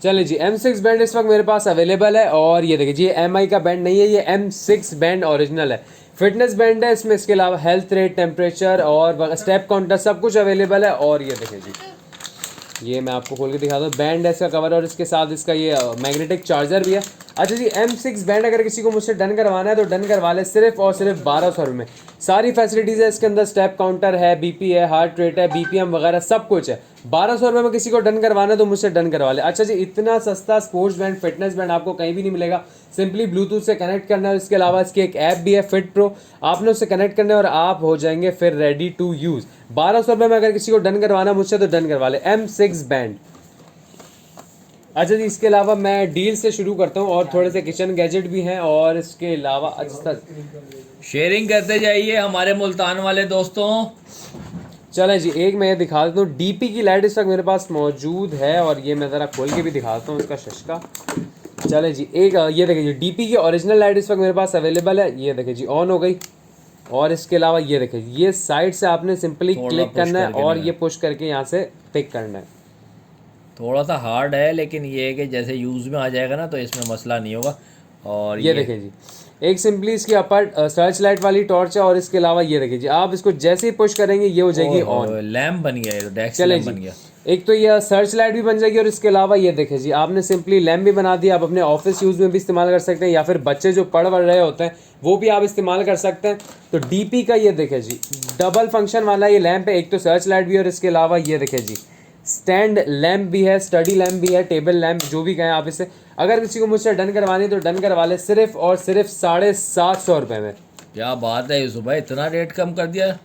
चले जी, M6 band इस वक्त मेरे पास अवेलेबल है। और ये देखिए जी, ये MI का बैंड नहीं है, ये M6 बैंड ओरिजिनल है, फिटनेस बैंड है। इसमें इसके अलावा हेल्थ रेट, टेम्परेचर और स्टेप काउंटर सब कुछ अवेलेबल है। और ये देखिए जी, ये मैं आपको खोल के दिखाता हूँ, बैंड है इसका कवर, और इसके साथ इसका ये मैग्नेटिक चार्जर भी है। अच्छा जी, M6 बैंड अगर किसी को मुझसे डन करवाना है तो डन करवा ले, सिर्फ और सिर्फ 1200 रुपये में। सारी फैसिलिटीज़ है इसके अंदर, स्टेप काउंटर है, BP है, हार्ट रेट है, BPM वगैरह सब कुछ है। 1200 रुपये में किसी को डन करवाना है तो मुझसे डन करवा ले। अच्छा जी, इतना सस्ता स्पोर्ट्स बैंड, फिटनेस बैंड आपको कहीं भी नहीं मिलेगा। सिंपली ब्लूटूथ से कनेक्ट करना है, इसके अलावा इसकी एक ऐप भी है फिट प्रो, आपने उससे कनेक्ट करना है और आप हो जाएंगे फिर रेडी टू यूज़। 1200 रुपये में अगर किसी को डन करवाना मुझसे तो डन करवा ले, M6 बैंड। अच्छा जी, इसके अलावा मैं डील से शुरू करता हूँ और थोड़े से किचन गैजेट भी हैं। और इसके अलावा अच्छा, शेयरिंग करते जाइए हमारे मुल्तान वाले दोस्तों। चले जी, एक मैं ये दिखा देता हूँ, DP की लाइट इस वक्त मेरे पास मौजूद है। और ये मैं ज़रा खोल के भी दिखाता हूँ इसका शशका। चले जी, एक ये देखिए जी, DP की ओरिजिनल लाइट इस वक्त मेरे पास अवेलेबल है। ये देखिए जी, ऑन हो गई। और इसके अलावा ये देखिए, ये साइड से आपने सिंपली क्लिक करना है और ये पुश करके यहाँ से पिक करना है। थोड़ा सा हार्ड है, लेकिन ये है कि जैसे यूज़ में आ जाएगा ना तो इसमें मसला नहीं होगा। और ये देखिए जी, एक सिंपली इसकी अपर सर्च लाइट वाली टॉर्च है। और इसके अलावा ये देखिए जी, आप इसको जैसे ही पुश करेंगे ये हो जाएगी ऑन। लैम्प बन गया, ये तो डेस्क चले लैम्प जी, बन गया। एक तो ये सर्च लाइट भी बन जाएगी और इसके अलावा ये देखिए जी, आपने सिंपली लैम्प भी बना दिया। आप अपने ऑफिस यूज़ में भी इस्तेमाल कर सकते हैं, या फिर बच्चे जो पढ़ रहे होते हैं वो भी आप इस्तेमाल कर सकते हैं। तो DP का ये देखिए जी, डबल फंक्शन वाला ये लैम्प है, एक तो सर्च लाइट भी और इसके अलावा ये देखिए जी, स्टैंड लैम्प भी है, स्टडी लैम्प भी है, टेबल लैम्प जो भी कहें आप इसे। अगर किसी को मुझसे डन करवानी है तो डन करवा ले, सिर्फ और सिर्फ 750 रुपये में। क्या बात है यूसुफ भाई, इतना रेट कम कर दिया।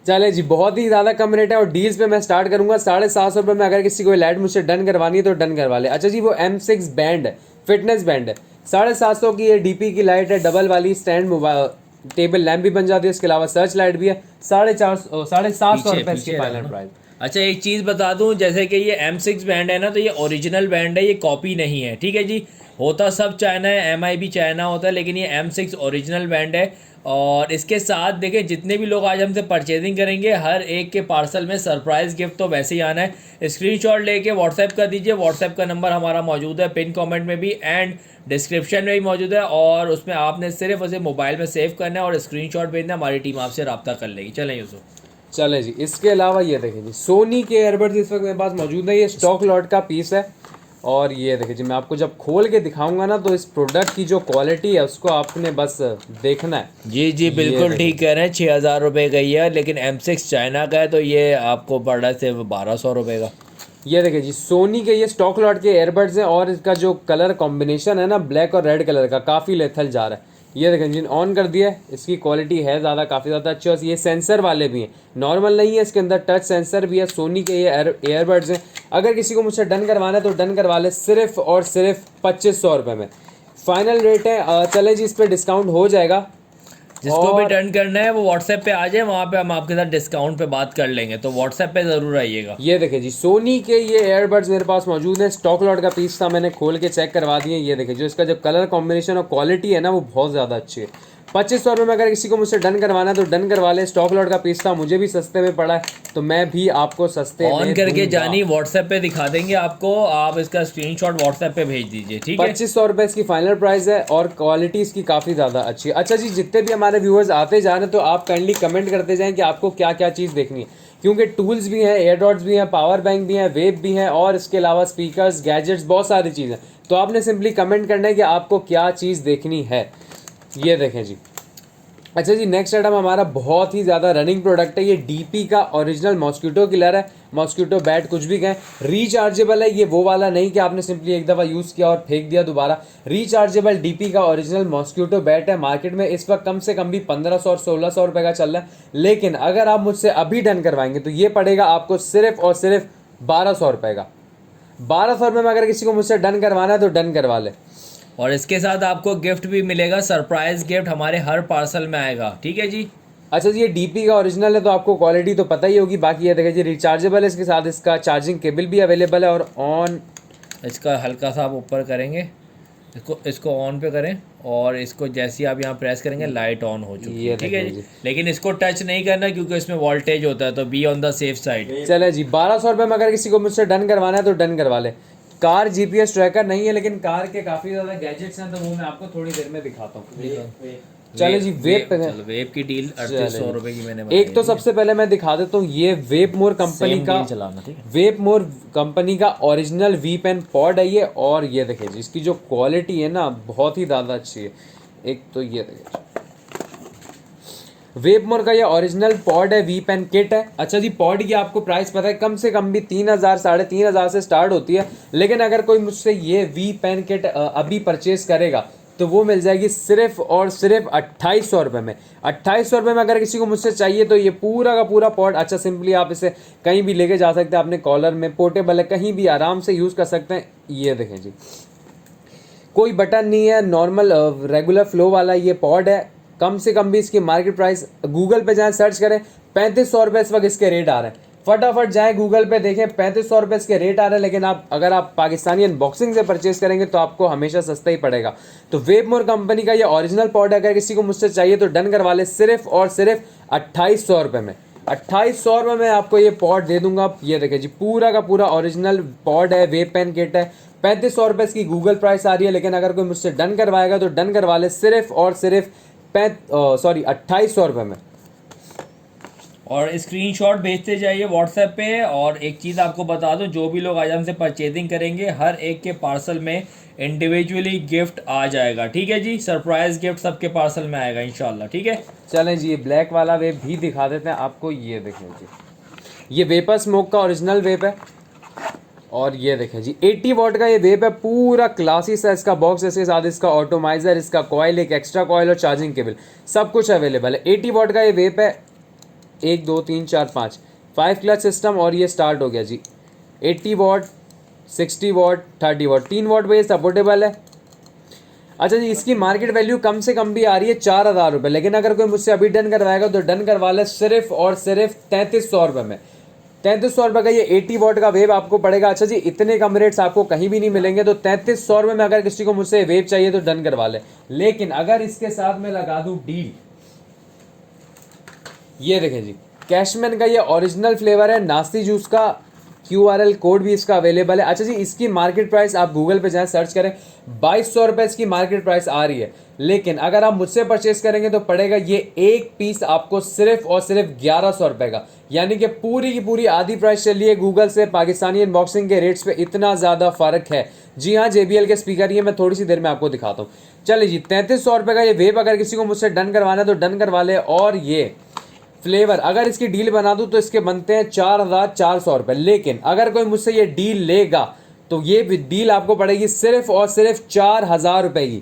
चले जी, बहुत ही ज़्यादा कम रेट है और डील्स पे मैं स्टार्ट करूंगा 750 रुपये में। अगर किसी को लाइट मुझसे डन करवानी है तो डन करवा ले। अच्छा जी, वो M6 बैंड है, फिटनेस बैंड है, 750 की ये DP की लाइट है, डबल वाली स्टैंड मोबाइल टेबल लैम्प भी बन जाती है, इसके अलावा सर्च लाइट भी है। 750 रुपये इसकी फाइनल प्राइस। अच्छा, एक चीज़ बता दूं, जैसे कि ये M6 बैंड है ना, तो ये ओरिजिनल बैंड है, ये कॉपी नहीं है, ठीक है जी। होता सब चाइना है, MI भी चाइना होता है, लेकिन ये M6 ओरिजिनल बैंड है। और इसके साथ देखें, जितने भी लोग आज हमसे परचेजिंग करेंगे, हर एक के पार्सल में सरप्राइज़ गिफ्ट तो वैसे ही आना है। स्क्रीनशॉट लेके व्हाट्सएप कर दीजिए। व्हाट्सएप का नंबर हमारा मौजूद है पिन कमेंट में भी एंड डिस्क्रिप्शन में भी मौजूद है। और उसमें आपने सिर्फ उसे मोबाइल में सेव करना है और स्क्रीनशॉट भेजना, हमारी टीम आपसे रब्ता कर लेगी। चलें यूसुफ। चले जी, इसके अलावा ये देखिए जी, सोनी के एयरबड्स इस वक्त मेरे पास मौजूद है, ये स्टॉक लॉट का पीस है। और ये देखिए जी, मैं आपको जब खोल के दिखाऊंगा ना तो इस प्रोडक्ट की जो क्वालिटी है उसको आपने बस देखना है। जी जी, बिल्कुल ठीक कह रहे हैं। 6,000 रुपये का ही है, लेकिन M6 चाइना का है तो ये आपको पड़ रहा है सिर्फ 1,200 रुपये का। ये देखिए जी, सोनी के ये स्टॉक लॉट के एयरबड्स हैं और इसका जो कलर कॉम्बिनेशन है ना, ब्लैक और रेड कलर का, काफ़ी लेथल जा रहा है। ये देखिए जी, ऑन कर दिया है, इसकी क्वालिटी है ज़्यादा, काफ़ी ज़्यादा अच्छी। और ये सेंसर वाले भी हैं, नॉर्मल नहीं है, इसके अंदर टच सेंसर भी है। सोनी के ये एयरबड्स हैं। अगर किसी को मुझसे डन करवाना है तो डन करवा ले, सिर्फ और सिर्फ 2500 रुपये में फाइनल रेट है। चले जी, इस पर डिस्काउंट हो जाएगा। जिसको भी टर्न करना है वो व्हाट्सएप पे आ जाए, वहाँ पे हम आपके साथ डिस्काउंट पे बात कर लेंगे, तो व्हाट्सएप पे ज़रूर आइएगा। ये देखिए जी, सोनी के ये एयरबड्स मेरे पास मौजूद है, स्टॉक लॉट का पीस था, मैंने खोल के चेक करवा दिए। ये देखिए जो इसका जब कलर कॉम्बिनेशन और क्वालिटी है ना, वो बहुत ज़्यादा अच्छी है। 2500 रुपये में अगर किसी को मुझसे डन करवाना है तो डन करवा ले। स्टॉक लॉट का पीस था, मुझे भी सस्ते में पड़ा है, तो मैं भी आपको सस्ते ऑन में करके दूंगा। जानी व्हाट्सएप पे दिखा देंगे आपको, आप इसका स्क्रीनशॉट व्हाट्सएप पे भेज दीजिए, ठीक है। 2500 रुपये इसकी फाइनल प्राइस है और क्वालिटी इसकी काफ़ी ज़्यादा अच्छी है। अच्छा जी, जितने भी हमारे व्यूअर्स आते जा रहे हैं तो आप काइंडली कमेंट करते जाएं कि आपको क्या क्या चीज़ देखनी है, क्योंकि टूल्स भी हैं, एयरडॉट्स भी हैं, पावर बैंक भी हैं, वेब भी हैं, और इसके अलावा स्पीकर्स, गैजेट्स, बहुत सारी चीज़ें। तो आपने सिंपली कमेंट करना है कि आपको क्या चीज़ देखनी है। ये देखें जी। अच्छा जी, नेक्स्ट आइटम हमारा बहुत ही ज़्यादा रनिंग प्रोडक्ट है, ये DP का ओरिजिनल मॉस्किटो किलर है, मॉस्किटो बैट कुछ भी कहें। रिचार्जेबल है, ये वो वाला नहीं कि आपने सिंपली एक दफ़ा यूज़ किया और फेंक दिया दोबारा। रिचार्जेबल DP का ओरिजिनल मॉस्किटो बैट है। मार्केट में इस वक्त कम से कम भी 1500 और 1600 रुपये का चल रहा है, लेकिन अगर आप मुझसे अभी डन करवाएंगे तो ये पड़ेगा आपको सिर्फ और सिर्फ 1200 रुपये का। 1200 रुपये में अगर किसी को मुझसे डन करवाना है तो डन करवा ले। और इसके साथ आपको गिफ्ट भी मिलेगा, सरप्राइज गिफ्ट हमारे हर पार्सल में आएगा, ठीक है जी। अच्छा जी, ये DP का ओरिजिनल है तो आपको क्वालिटी तो पता ही होगी। बाकी ये देखिए जी, रिचार्जेबल है, इसके साथ इसका चार्जिंग केबल भी अवेलेबल है। और ऑन, इसका हल्का सा आप ऊपर करेंगे, इसको ऑन पे करें और इसको जैसे ही आप यहाँ प्रेस करेंगे लाइट ऑन हो चुकी है, ठीक है जी। लेकिन इसको टच नहीं करना क्योंकि इसमें वोल्टेज होता है, तो be on the safe side. चले जी, 1200 रुपये में अगर किसी को मुझसे डन करवाना है तो डन करवा ले। कार जीपीएस ट्रैकर नहीं है, लेकिन कार के काफी ज्यादा गैजेट्स हैं, तो वो मैं आपको थोड़ी देर में दिखाता हूँ। चले जी, वेब पे चलो वेब की डील 3800 रुपए की मैंने एक तो सबसे पहले मैं दिखा देता हूँ, ये वेब मोर कंपनी का चलाना, ठीक है। वेब मोर कंपनी का ओरिजिनल वी पेन पॉड है ये। और ये देखिए जी, इसकी जो क्वालिटी है ना बहुत ही ज़्यादा अच्छी है। एक तो ये देखिए, वेब मोर का ये ओरिजिनल पॉड है, वी पेन किट है। अच्छा जी, पॉड की आपको प्राइस पता है, कम से कम भी 3000 3,500 से स्टार्ट होती है, लेकिन अगर कोई मुझसे ये वी पेन किट अभी परचेज करेगा तो वो मिल जाएगी सिर्फ और सिर्फ 2800 रुपये में। 2800 रुपये में अगर किसी को मुझसे चाहिए तो ये पूरा का पूरा पॉड, अच्छा सिंपली आप इसे कहीं भी लेके जा सकते हैं, अपने कॉलर में, पोर्टेबल है, कहीं भी आराम से यूज़ कर सकते हैं। ये देखें जी, कोई बटन नहीं है, नॉर्मल रेगुलर फ्लो वाला ये पॉड है। कम से कम भी इसकी मार्केट प्राइस, गूगल पे जाएँ सर्च करें, 3500 रुपये इस वक्त इसके रेट आ रहे हैं। फटाफट जाएं गूगल पे देखें, 3500 रुपये इसके रेट आ रहे हैं। लेकिन अगर आप पाकिस्तानी अनबॉक्सिंग से परचेज करेंगे तो आपको हमेशा सस्ता ही पड़ेगा। तो वेबमोर कंपनी का ये ओरिजिनल पॉड अगर किसी को मुझसे चाहिए तो डन करवा ले, सिर्फ और सिर्फ 2800 रुपये में। 2800 रुपये में आपको ये पॉड दे दूंगा। ये देखिए जी, पूरा का पूरा ओरिजिनल पॉड है, वेब पेन किट है। 3500 रुपये इसकी गूगल प्राइस आ रही है, लेकिन अगर कोई मुझसे डन करवाएगा तो डन करवा ले सिर्फ और सिर्फ 2800 रुपये में। और स्क्रीनशॉट भेजते जाइए व्हाट्सएप पे। और एक चीज़ आपको बता दूं, जो भी लोग आज हमसे परचेजिंग करेंगे, हर एक के पार्सल में इंडिविजुअली गिफ्ट आ जाएगा, ठीक है जी। सरप्राइज गिफ्ट सबके पार्सल में आएगा इंशाल्लाह, ठीक है। चलें जी, ये ब्लैक वाला वेप भी दिखा देते हैं आपको। ये देखें जी, ये वेपर स्मोक का ओरिजिनल वेप है। और ये देखें जी, 80 वॉट का ये वेप है, पूरा क्लासी सा इसका बॉक्स, इसके साथ इसका ऑटोमाइजर, इसका कॉइल, एक एक्स्ट्रा कॉइल और चार्जिंग केबल, सब कुछ अवेलेबल है। 80 वॉट का ये वेप है। 1 2 3 4 5 क्लच सिस्टम, और ये स्टार्ट हो गया जी। 80 वॉट, 60 वॉट, 30 वॉट, 3 वॉट पे ये सपोर्टेबल है। अच्छा जी, इसकी मार्केट वैल्यू कम से कम भी आ रही है 4000 रुपये, लेकिन अगर कोई मुझसे अभी डन करवाएगा तो डन करवा ले सिर्फ और सिर्फ 3300 रुपये में। 3300 रुपये का ये 80 वॉट का वेव आपको पड़ेगा। अच्छा जी, इतने कम रेट्स आपको कहीं भी नहीं मिलेंगे। तो 3300 रुपये में अगर किसी को मुझसे वेव चाहिए तो डन करवा ले। लेकिन अगर इसके साथ में लगा दूं डील, ये देखें जी, कैशमैन का ये ओरिजिनल फ्लेवर है, नास्ती जूस का QRL कोड भी इसका अवेलेबल है। अच्छा जी, इसकी मार्केट प्राइस आप गूगल पे जाएं, सर्च करें, 2200 रुपये इसकी मार्केट प्राइस आ रही है। लेकिन अगर आप मुझसे परचेस करेंगे तो पड़ेगा ये एक पीस आपको सिर्फ और सिर्फ 1100 रुपये का। यानी कि पूरी की पूरी आधी प्राइस चली है गूगल से। पाकिस्तानी अनबॉक्सिंग के रेट्स पे इतना ज़्यादा फ़र्क है। जी हाँ, JBL के स्पीकर ये मैं थोड़ी सी देर में आपको दिखाता हूँ। चलिए जी, 3300 रुपये का ये वेब अगर किसी को मुझसे डन करवाना है तो डन करवा ले। और ये फ्लेवर अगर इसकी डील बना दूं तो इसके बनते हैं 4400 रुपये। लेकिन अगर कोई मुझसे ये डील लेगा तो ये डील आपको पड़ेगी सिर्फ और सिर्फ 4000 रुपये की।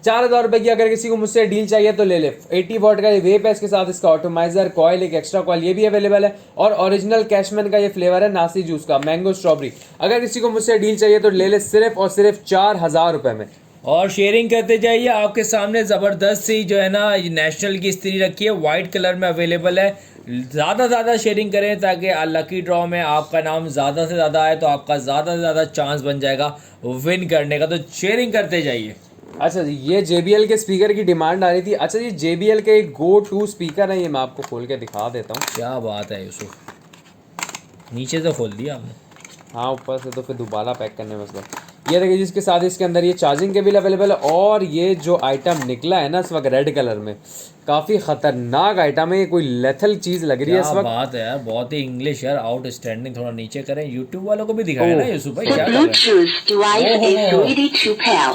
4000 रुपये की अगर किसी को मुझसे डील चाहिए तो ले ले। 80 वॉट का ये वेप है, इसके साथ इसका ऑटोमाइजर, कॉइल, एक एक्स्ट्रा कॉइल, ये भी अवेलेबल है। और ओरिजिनल कैशमैन का ये फ्लेवर है, नासी जूस का, मैंगो स्ट्रॉबेरी। अगर किसी को मुझसे डील चाहिए तो ले ले सिर्फ और सिर्फ 4000 रुपये में। और शेयरिंग करते जाइए। आपके सामने ज़बरदस्त सी जो है ना नेशनल की इस्त्री रखी है, वाइट कलर में अवेलेबल है। ज़्यादा से ज़्यादा शेयरिंग करें ताकि लकी ड्रॉ में आपका नाम ज़्यादा से ज़्यादा आए, तो आपका ज़्यादा से ज़्यादा चांस बन जाएगा विन करने का। तो शेयरिंग करते जाइए। अच्छा जी, ये JBL के स्पीकर की डिमांड आ रही थी। अच्छा जी, JBL के एक गो टू स्पीकर है, ये मैं आपको खोल के दिखा देता हूँ। क्या बात है यूसुफ, नीचे से खोल दिया आपने। हाँ, ऊपर से तो फिर दोबारा पैक करने में मसला। ये देखिए, जिसके साथ इसके अंदर ये चार्जिंग केबल अवेलेबल है। और ये जो आइटम निकला है ना इस वक्त रेड कलर में, काफ़ी ख़तरनाक आइटम है। ये कोई लेथल चीज़ लग रही है इस वक्त। बात है यार, बहुत ही इंग्लिश यार, आउटस्टैंडिंग। थोड़ा नीचे करें, यूट्यूब वालों को भी दिखाया ना यूसुफ भाई, क्या कर रहे हैं?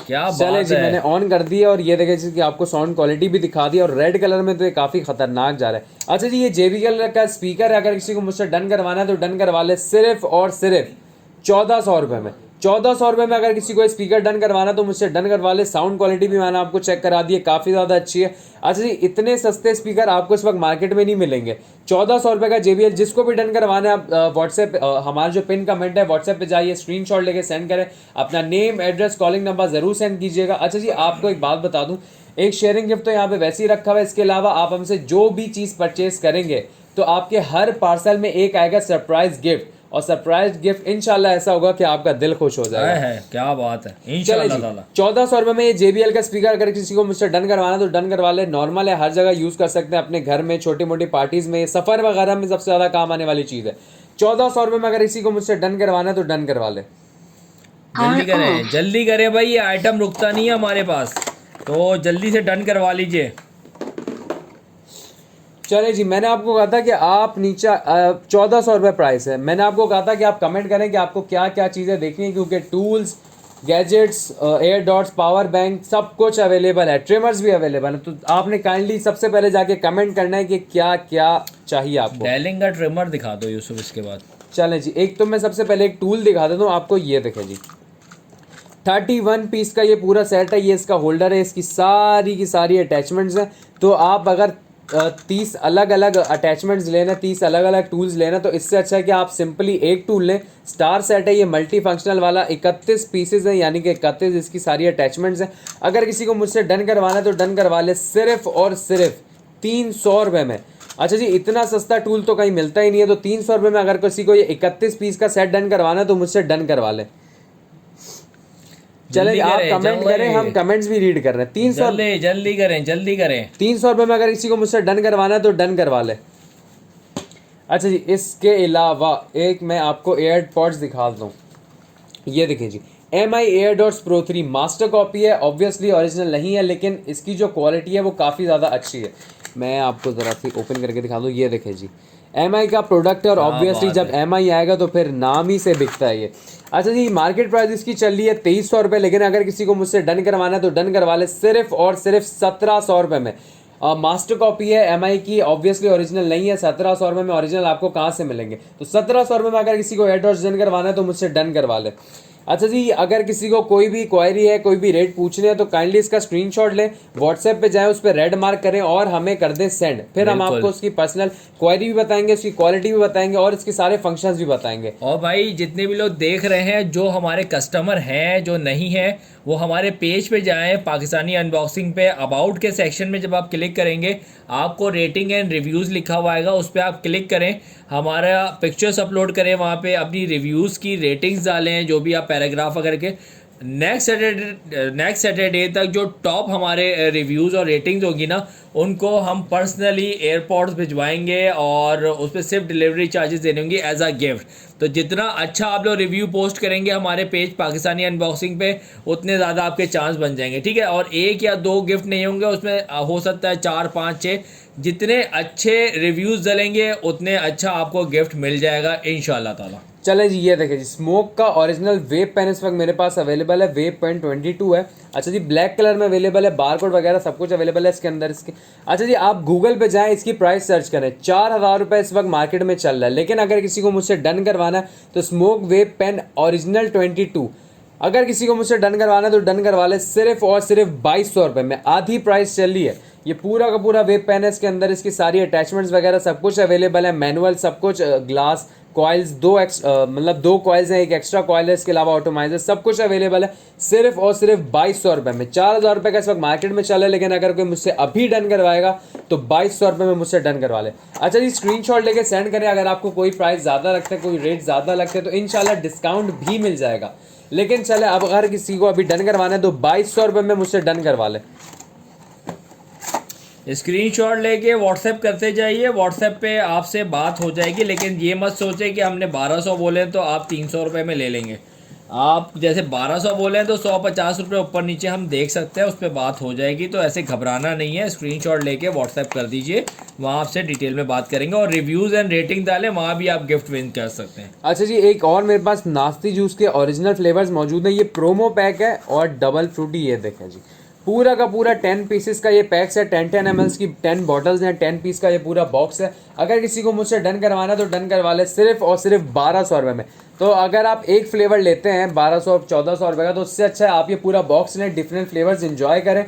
क्या चले बात जी, है। मैंने ऑन कर दिया और ये देखिए जिसकी आपको साउंड क्वालिटी भी दिखा दी। और रेड कलर में तो ये काफ़ी ख़तरनाक जा रहा है। अच्छा जी, ये JBL का स्पीकर है, अगर किसी को मुझसे डन करवाना है तो डन करवा ले सिर्फ और सिर्फ 1400 रुपये में। 1400 रुपये में अगर किसी को स्पीकर डन करवाना तो मुझसे डन करवा ले। साउंड क्वालिटी भी मैंने आपको चेक करा दी है, काफ़ी ज़्यादा अच्छी है। अच्छा जी, इतने सस्ते स्पीकर आपको इस वक्त मार्केट में नहीं मिलेंगे। 1400 रुपये का JBL, जिसको भी डन करवाना है आप व्हाट्सएप, हमारा जो पिन कमेंट है व्हाट्सएप पे जाइए, स्क्रीनशॉट लेके सेंड करें, अपना नेम, एड्रेस, कॉलिंग नंबर ज़रूर सेंड कीजिएगा। अच्छा जी, आपको एक बात बता दूं, एक शेयरिंग गिफ्ट तो यहाँ पे वैसे ही रखा हुआ है। इसके अलावा आप हमसे जो भी चीज़ परचेज करेंगे तो आपके हर पार्सल में एक आएगा सरप्राइज गिफ्ट। और सरप्राइज गिफ्ट इंशाल्लाह ऐसा होगा कि आपका दिल खुश हो जाएगा। है क्या बात है, इंशाल्लाह ताला। 1400 रुपये में ये JBL का स्पीकर अगर किसी को मुझसे डन करवाना तो डन करवा ले। नॉर्मल है, हर जगह यूज़ कर सकते हैं, अपने घर में, छोटी मोटी पार्टीज़ में, सफ़र वगैरह में सबसे ज़्यादा काम आने वाली चीज़ है। 1400 रुपये में अगर किसी को मुझसे डन करवाना है तो डन करवा ले। जल्दी करें, जल्दी करें भाई, ये आइटम रुकता नहीं है हमारे पास, तो जल्दी से डन करवा लीजिए। चले जी, मैंने आपको कहा था कि आप नीचे 1400 रुपये प्राइस है। मैंने आपको कहा था कि आप कमेंट करें कि आपको क्या क्या चीज़ें देखनी है, क्योंकि tools, gadgets, air dots, power bank सब कुछ अवेलेबल है, ट्रिमर्स भी अवेलेबल है। तो आपने काइंडली सबसे पहले जाके कमेंट करना है कि क्या क्या चाहिए आपको। डेलिंग का ट्रिमर दिखा दो यूसुफ इसके बाद। चलें जी, एक तो मैं सबसे पहले एक टूल दिखा देता हूँ आपको, ये देखें जी, 31 पीस का ये पूरा सेट है। ये इसका होल्डर है, इसकी सारी की सारी अटैचमेंट्स हैं। तो आप अगर 30 अलग अलग अटैचमेंट्स लेना, 30 अलग अलग टूल्स लेना, तो इससे अच्छा है कि आप सिंपली एक टूल लें। स्टार सेट है ये मल्टी फंक्शनल वाला, 31 पीसेज हैं, यानी कि 31 इसकी सारी अटैचमेंट्स हैं। अगर किसी को मुझसे डन करवाना है तो डन करवा ले, सिर्फ और सिर्फ 300 रुपये में। अच्छा जी, इतना सस्ता टूल तो कहीं मिलता ही नहीं है, तो 300 रुपये में अगर किसी को ये 31 पीस का सेट डन करवाना है तो मुझसे डन करवा ले। चले आप कमेंट करें, हम कमेंट्स भी रीड कर रहे हैं। 300 जल्दी करें, जल्दी करें। 300 रुपये में अगर किसी को मुझसे डन करवाना है तो डन करवा ले। अच्छा जी, इसके अलावा एक मैं आपको एयरपॉड्स दिखा दूँ। ये देखिए जी, MI AirDots Pro 3 master copy है, ऑब्वियसली ओरिजिनल नहीं है, लेकिन इसकी जो क्वालिटी है वो काफ़ी ज़्यादा अच्छी है। मैं आपको ज़रा सी ओपन करके दिखा दूँ। ये देखें जी, MI का प्रोडक्ट है, और ऑब्वियसली जब MI आएगा तो फिर नाम ही से बिकता है ये। अच्छा जी, मार्केट प्राइस इसकी चल रही है 2300 रुपये, लेकिन अगर किसी को मुझसे डन करवाना है तो डन करवा ले, सिर्फ और सिर्फ 1700 रुपये में। मास्टर कॉपी है MI की, ऑब्वियसली ओरिजिनल नहीं है। 1700 रुपये में ओरिजिनल आपको कहाँ से मिलेंगे? तो 1700 रुपये में अगर किसी को एयरडॉट्स डन करवाना है तो मुझसे डन करवा ले। अच्छा जी, अगर किसी को कोई भी क्वायरी है, कोई भी रेट पूछने हैं, तो काइंडली इसका स्क्रीनशॉट लें, व्हाट्सएप पे जाएं, उस पर रेड मार्क करें और हमें कर दें सेंड। फिर हम आपको उसकी पर्सनल क्वायरी भी बताएंगे, उसकी क्वालिटी भी बताएंगे और इसके सारे फंक्शंस भी बताएंगे। और भाई जितने भी लोग देख रहे हैं, जो हमारे कस्टमर हैं, जो नहीं है, वो हमारे पेज पे जाएं, पाकिस्तानी अनबॉक्सिंग पे अबाउट के सेक्शन में जब आप क्लिक करेंगे, आपको रेटिंग एंड रिव्यूज़ लिखा हुआ आएगा, उस पर आप क्लिक करें, हमारा पिक्चर्स अपलोड करें, वहाँ पे अपनी रिव्यूज़ की रेटिंग्स डालें, जो भी आप पैराग्राफ वगैरह के। नेक्स्ट सैटरडे तक जो टॉप हमारे रिव्यूज़ और रेटिंग्स होगी ना, उनको हम पर्सनली एयरपॉड्स भिजवाएंगे और उस पर सिर्फ डिलीवरी चार्जेस देने होंगे एज अ गिफ्ट। तो जितना अच्छा आप लोग रिव्यू पोस्ट करेंगे हमारे पेज पाकिस्तानी अनबॉक्सिंग पे, उतने ज़्यादा आपके चांस बन जाएंगे, ठीक है। और 1 या 2 गिफ्ट नहीं होंगे उसमें, हो सकता है 4, 5, 6। जितने अच्छे रिव्यूज़ डलेंगे उतने अच्छा आपको गिफ्ट मिल जाएगा इंशाल्लाह ताला। चले जी, ये देखिए जी, स्मोक का ओरिजिनल वेप पेन इस वक्त मेरे पास अवेलेबल है। वेप पेन 22 है। अच्छा जी, ब्लैक कलर में अवेलेबल है, बारकोड वगैरह सब कुछ अवेलेबल है इसके अंदर इसके। अच्छा जी, आप गूगल पे जाएं, इसकी प्राइस सर्च करें, 4000 रुपये इस वक्त मार्केट में चल रहा है। लेकिन अगर किसी को मुझसे डन करवाना है तो स्मोक वेप पेन ओरिजिनल 22, अगर किसी को मुझसे डन करवाना है तो डन करवा ले, सिर्फ और सिर्फ 2200 रुपये में। आधी प्राइस चल रही है। ये पूरा का पूरा वेब पेन है, इसके अंदर इसकी सारी अटैचमेंट्स वगैरह सब कुछ अवेलेबल है, मैनुअल सब कुछ, ग्लास कॉइल्स, 2 कॉइल्स हैं, एक एक्स्ट्रा कॉइल है, इसके अलावा ऑटोमाइजर सब कुछ अवेलेबल है, सिर्फ और सिर्फ 2200 रुपये में। 4000 रुपये का इस वक्त मार्केट में चल है, लेकिन अगर कोई मुझसे अभी डन करवाएगा तो 2200 रुपये में मुझसे डन करवा ले। अच्छा जी, स्क्रीनशॉट लेके सेंड करें। अगर आपको कोई प्राइस ज़्यादा लगता है, कोई रेट ज़्यादा लगता है, तो इंशाल्लाह डिस्काउंट भी मिल जाएगा। लेकिन चले, अब अगर किसी को अभी डन करवाना है तो 2200 रुपये में मुझसे डन करवा ले। स्क्रीनशॉट लेके व्हाट्सएप करते जाइए, व्हाट्सएप पे आपसे बात हो जाएगी। लेकिन ये मत सोचे कि हमने 1200 बोले तो आप 300 रुपये में ले लेंगे। आप जैसे 1200 बोले तो 150 रुपये ऊपर नीचे हम देख सकते हैं, उस पर बात हो जाएगी। तो ऐसे घबराना नहीं है, स्क्रीनशॉट लेके व्हाट्सएप कर दीजिए, वहाँ आपसे डिटेल में बात करेंगे। और रिव्यूज़ एंड रेटिंग डालें, वहाँ भी आप गिफ्ट विन कर सकते हैं। अच्छा जी, एक और मेरे पास नाश्ती जूस के ओरिजिनल फ्लेवर्स मौजूद हैं। ये प्रोमो पैक है और डबल फ्रूटी। ये देखें जी, पूरा का पूरा 10 पीसेस का ये पैक्स है, 10 ml की 10 बॉटल्स हैं, 10 पीस का ये पूरा बॉक्स है। अगर किसी को मुझसे डन करवाना है तो डन करवा ले, सिर्फ और सिर्फ 1200 रुपये में। तो अगर आप एक फ्लेवर लेते हैं 1200-1400 रुपये का, तो उससे अच्छा है आप ये पूरा बॉक्स लें, डिफरेंट फ्लेवर्स इंजॉय करें।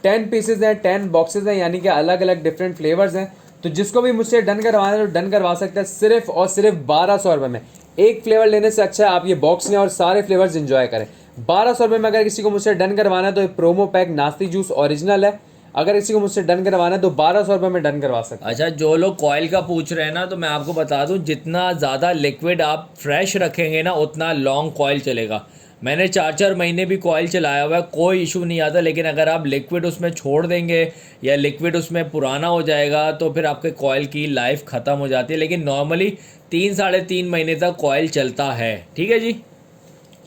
10 पीसेज हैं, 10 बॉक्सेज हैं, यानी कि अलग अलग डिफरेंट फ्लेवर्स हैं। तो जिसको भी मुझसे डन करवाना है तो डन करवा सकते हैं, सिर्फ और सिर्फ 1200 रुपये में। एक फ्लेवर लेने से अच्छा है आप ये बॉक्स लें और सारे फ्लेवर्स इंजॉय करें। 1200 रुपये में अगर किसी को मुझसे डन करवाना है तो ये प्रोमो पैक नाश्ती जूस ओरिजिनल है। अगर किसी को मुझसे डन करवाना है तो 1200 रुपये में डन करवा सकते हैं। अच्छा, जो लोग कॉइल का पूछ रहे हैं ना, तो मैं आपको बता दूं, जितना ज़्यादा लिक्विड आप फ्रेश रखेंगे ना, उतना लॉन्ग कॉइल चलेगा। मैंने 4-4 महीने भी कॉइल चलाया हुआ है, कोई इशू नहीं आता। लेकिन अगर आप लिक्विड उसमें छोड़ देंगे या लिक्विड उसमें पुराना हो जाएगा तो फिर आपके कॉइल की लाइफ ख़त्म हो जाती है। लेकिन नॉर्मली 3-3.5 महीने तक कॉइल चलता है, ठीक है जी।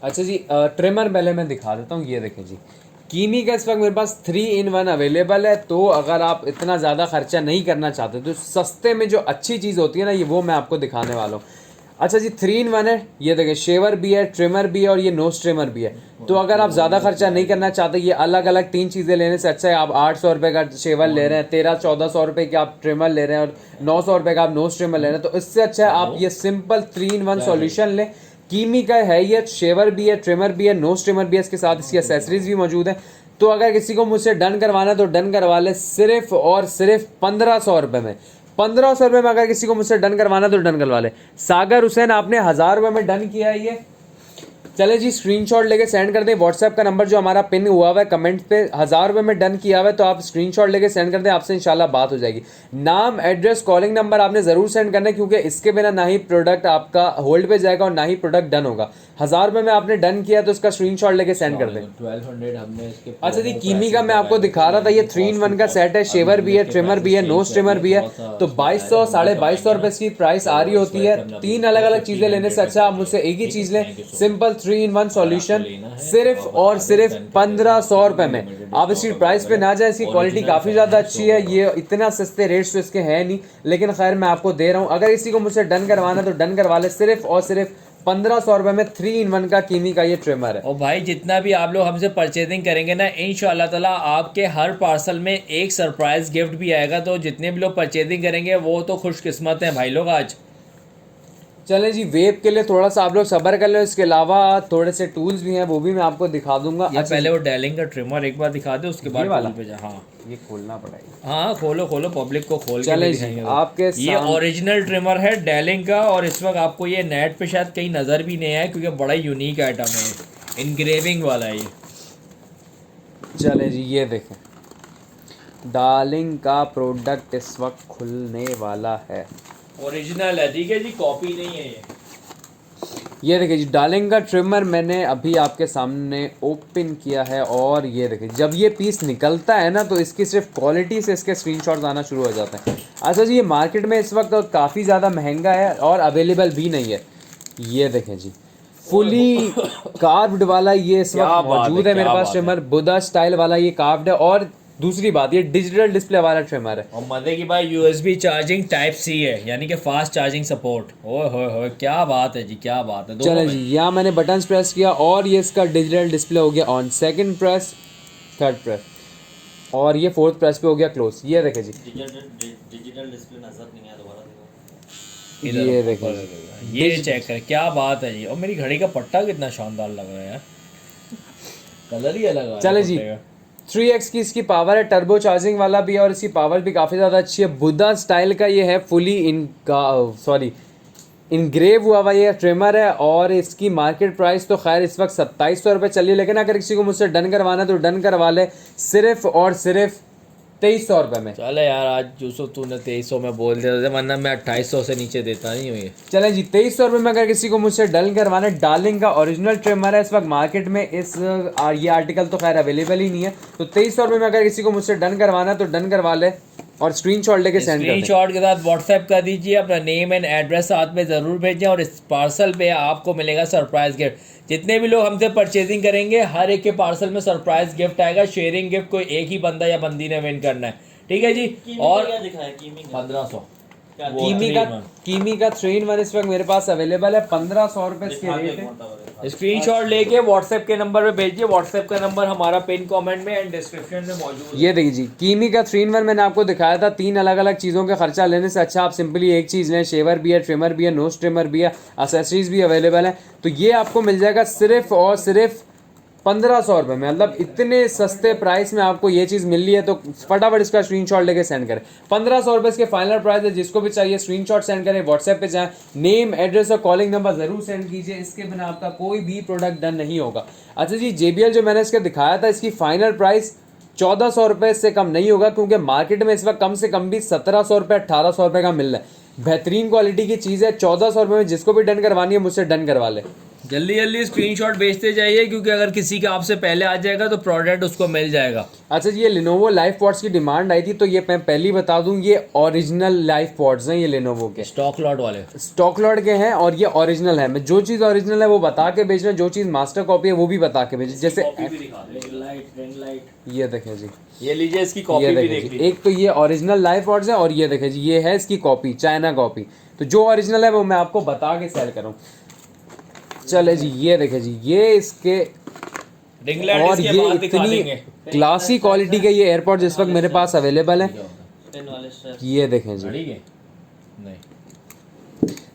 अच्छा जी, ट्रिमर पहले मैं दिखा देता हूँ। ये देखें जी, कीमी का इस वक्त मेरे पास 3-in-1 अवेलेबल है। तो अगर आप इतना ज़्यादा खर्चा नहीं करना चाहते तो सस्ते में जो अच्छी चीज़ होती है ना, ये वो मैं आपको दिखाने वाला हूँ। अच्छा जी, 3-in-1 है। ये देखें, शेवर भी है, ट्रिमर भी है और ये नोज ट्रिमर भी है। तो अगर आप ज़्यादा खर्चा नहीं करना चाहते, ये अलग अलग 3 चीज़ें लेने से अच्छा है आप 800 रुपये का शेवर ले रहे हैं, 1300-1400 रुपये की आप ट्रिमर ले रहे हैं और 900 रुपये का आप नोज ट्रिमर ले रहे हैं, तो इससे अच्छा है आप ये सिंपल 3-in-1 सॉल्यूशन लें। कीमी का है, ये शेवर भी है, ट्रिमर भी है, नोज ट्रिमर भी है, इसके साथ इसकी एसेसरीज भी मौजूद है। तो अगर किसी को मुझसे डन करवाना है तो डन करवा ले सिर्फ और सिर्फ 1500 रुपये में। 1500 रुपये में अगर किसी को मुझसे डन करवाना है तो डन करवा ले। सागर हुसैन, आपने 1000 रुपये में डन किया है ये। चले जी, स्क्रीनशॉट लेके सेंड कर दें। व्हाट्सएप का नंबर जो हमारा पिन हुआ हुआ है कमेंट पे, 1000 रुपये में डन किया हुआ है, तो आप स्क्रीनशॉट लेके सेंड कर दें, आपसे इंशाल्लाह बात हो जाएगी। नाम, एड्रेस, कॉलिंग नंबर आपने ज़रूर सेंड करना है, क्योंकि इसके बिना ना ही प्रोडक्ट आपका होल्ड पे जाएगा और ना ही प्रोडक्ट डन होगा। 1000 रुपये में आपने डन किया तो इसका स्क्रीनशॉट लेके सेंड कर दें। 1200 हमने इसके अच्छा जी, कीमी का मैं आपको दिखा रहा था, ये 3-in-1 का सेट है। शेवर भी है, ट्रिमर भी है, नोज ट्रिमर भी है। तो 2200 2250 रुपये इसकी प्राइस आ रही होती है। 3 अलग अलग चीज़ें लेने से अच्छा आप मुझसे एक ही चीज़ लें, सिंपल 3-in-1 सॉल्यूशन, सिर्फ और सिर्फ 1500 रुपये में। आप इसकी प्राइस पे ना जाए, इसकी क्वालिटी काफ़ी ज़्यादा अच्छी है। ये इतना सस्ते रेट्स तो इसके हैं नहीं, लेकिन खैर मैं आपको दे रहा हूँ। अगर किसी को मुझसे डन करवाना तो डन करवा ले, सिर्फ और सिर्फ 1500 रुपये में 3-in-1 का कीमी का ये ट्रिमर है। और भाई जितना भी आप लोग हमसे परचेजिंग करेंगे ना, इंशाल्लाह ताला आपके हर पार्सल में एक सरप्राइज गिफ्ट भी आएगा। तो जितने भी लोग परचेजिंग करेंगे वो तो खुशकिस्मत हैं भाई लोग आज। चलें जी, वेब के लिए थोड़ा सा आप लोग सब्र कर लो। इसके अलावा थोड़े से टूल्स भी हैं, वो भी मैं आपको दिखा दूंगा। या पहले वो डेलिंग का ट्रिमर एक बार दिखा दे, उसके बाद वाला? टूल पे जा। हाँ ये खोलना पड़ेगा। हाँ, खोलो खोलो, पब्लिक को खोल के चलें दिखाएंगे। जी, आपके ये ओरिजिनल ट्रिमर है डेलिंग का, और इस वक्त आपको ये नेट पे शायद कहीं नज़र भी नहीं आया, क्योंकि बड़ा यूनिक आइटम है, इनग्रेविंग वाला है ये। चलें जी, ये देखें, डार्लिंग का प्रोडक्ट इस वक्त खुलने वाला है। ओरिजिनल है, ठीक है जी, कॉपी नहीं है ये। ये देखिए जी, डार्लिंग का ट्रिमर मैंने अभी आपके सामने ओपन किया है, और ये देखिए जब ये पीस निकलता है ना, तो इसकी सिर्फ क्वालिटी से इसके स्क्रीनशॉट्स आना शुरू हो जाते हैं। अच्छा जी, ये मार्केट में इस वक्त काफ़ी ज़्यादा महंगा है और अवेलेबल भी नहीं है। ये देखें जी, फुली कार्व्ड वाला ये इस वक्त मौजूद है मेरे पास ट्रिमर। बुदा स्टाइल वाला ये कार्व्ड है, और दूसरी बात ये डिजिटल डिस्प्ले वाला ट्रिमर है। और मजे की बात, यूएसबी चार्जिंग टाइप सी है, यानी कि फास्ट चार्जिंग सपोर्ट। ओए होए होए, क्या बात है जी, क्या बात है। चले जी, यहाँ मैंने बटन प्रेस किया और ये इसका डिजिटल डिस्प्ले हो गया on. Second press, third press, और ये फोर्थ प्रेस पे हो गया क्लोज। ये देखें जी, डिजिटल डिस्प्ले नजर नहीं आया, दोबारा ये देखें, ये चेक कर, क्या बात है जी। और मेरी घड़ी का पट्टा कितना शानदार लग रहा है यार, कलर ही अलग है। चले जी, 3x की इसकी पावर है, टर्बो चार्जिंग वाला भी है, और इसकी पावर भी काफ़ी ज़्यादा अच्छी है। बुद्धा स्टाइल का ये है, फुली इनग्रेव हुआ हुआ ये ट्रिमर है, और इसकी मार्केट प्राइस तो खैर इस वक्त 2700 रुपये चल रही है, लेकिन अगर किसी को मुझसे डन करवाना है तो डन करवा ले, सिर्फ और सिर्फ 2300 रुपये में। चले यार, आज यूसुफ तूने 2300 में बोल दिया था, वरना मैं 2800 से नीचे देता नहीं हूँ ये। चलें जी, 2300 रुपये में अगर किसी को मुझसे डन करवाना है, डार्लिंग का ओरिजिनल ट्रिमर है। इस वक्त मार्केट में ये आर्टिकल तो खैर अवेलेबल ही नहीं है। तो 2300 रुपये में अगर किसी को मुझसे डन करवाना है तो डन करवा ले, और स्क्रीनशॉट लेके सेंड कर दें। स्क्रीनशॉट के साथ व्हाट्सएप कर दीजिए, अपना नेम एंड एड्रेस साथ में ज़रूर भेजें, और इस पार्सल पे आपको मिलेगा सरप्राइज गिफ्ट। जितने भी लोग हमसे परचेजिंग करेंगे, हर एक के पार्सल में सरप्राइज गिफ्ट आएगा। शेयरिंग गिफ्ट कोई एक ही बंदा या बंदी ने विन करना है, ठीक है जी। और क्या दिखाया कीमी का? 1500 कीमी का 3-in-1 इस वक्त मेरे पास अवेलेबल है। 1500 रुपये इसके रेट है। स्क्रीनशॉट लेके व्हाट्सएप के नंबर पे भेजिए। व्हाट्सएप का नंबर हमारा पिन कमेंट में एंड डिस्क्रिप्शन में मौजूद है। ये देखिए जी, कीमी का 3-in-1 मैंने आपको दिखाया था। 3 अलग अलग चीज़ों का खर्चा लेने से अच्छा आप सिंपली एक चीज़ लें। शेवर भी है, ट्रिमर भी है, नोज ट्रिमर भी है, एसेसरीज भी अवेलेबल है। तो ये आपको मिल जाएगा सिर्फ और सिर्फ 1500 रुपये में। मतलब इतने सस्ते प्राइस में आपको ये चीज़ मिल रही है, तो फटाफट इसका स्क्रीनशॉट लेके सेंड करें। 1500 रुपये इसके फाइनल प्राइस है। जिसको भी चाहिए स्क्रीनशॉट सेंड करें, व्हाट्सएप पे जाएं, नेम, एड्रेस और कॉलिंग नंबर ज़रूर सेंड कीजिए। इसके बिना आपका कोई भी प्रोडक्ट डन नहीं होगा। अच्छा जी, JBL जो मैंने इसका दिखाया था, इसकी फाइनल प्राइस 1400 रुपये से कम नहीं होगा, क्योंकि मार्केट में इस वक्त कम से कम भी 1700 रुपये 1800 रुपये का मिल रहा है। बेहतरीन क्वालिटी की चीज़ है। 1400 रुपये में जिसको भी डन करवानी है मुझसे डन करवा ले। जल्दी जल्दी स्क्रीनशॉट भेजते जाइए, क्योंकि अगर किसी का आपसे पहले आ जाएगा तो प्रोडक्ट उसको मिल जाएगा। अच्छा जी, ये Lenovo लाइफ पॉड्स की डिमांड आई थी, तो ये मैं पहले ही बता दूं, ये ओरिजिनल लाइफ पॉड्स हैं, ये Lenovo के स्टॉक लॉट वाले। स्टॉक लॉट के हैं और ये ओरिजिनल है। मैं जो चीज़ ओरिजिनल है वो बता के बेच रहा हूँ, जो चीज़ मास्टर कॉपी है वो भी बता के बेच। जैसे ये देखें जी, ये लीजिए, इसकी ये कॉपी भी देखें देख जी, लीजिए। एक तो ये ओरिजिनल लाइफ पॉड्स है और ये देखें जी, ये है इसकी कॉपी, चाइना कॉपी। तो जो ओरिजिनल है वो मैं आपको बता के सेल करूँ। चले जी, ये देखें जी, ये इसके रिंग लाइट और इसके ये बाद दिखा इतनी देंगे। क्लासी क्वालिटी के ये एयरपॉड्स इस वक्त मेरे पास अवेलेबल है। ये देखें जी, घड़ी के नहीं,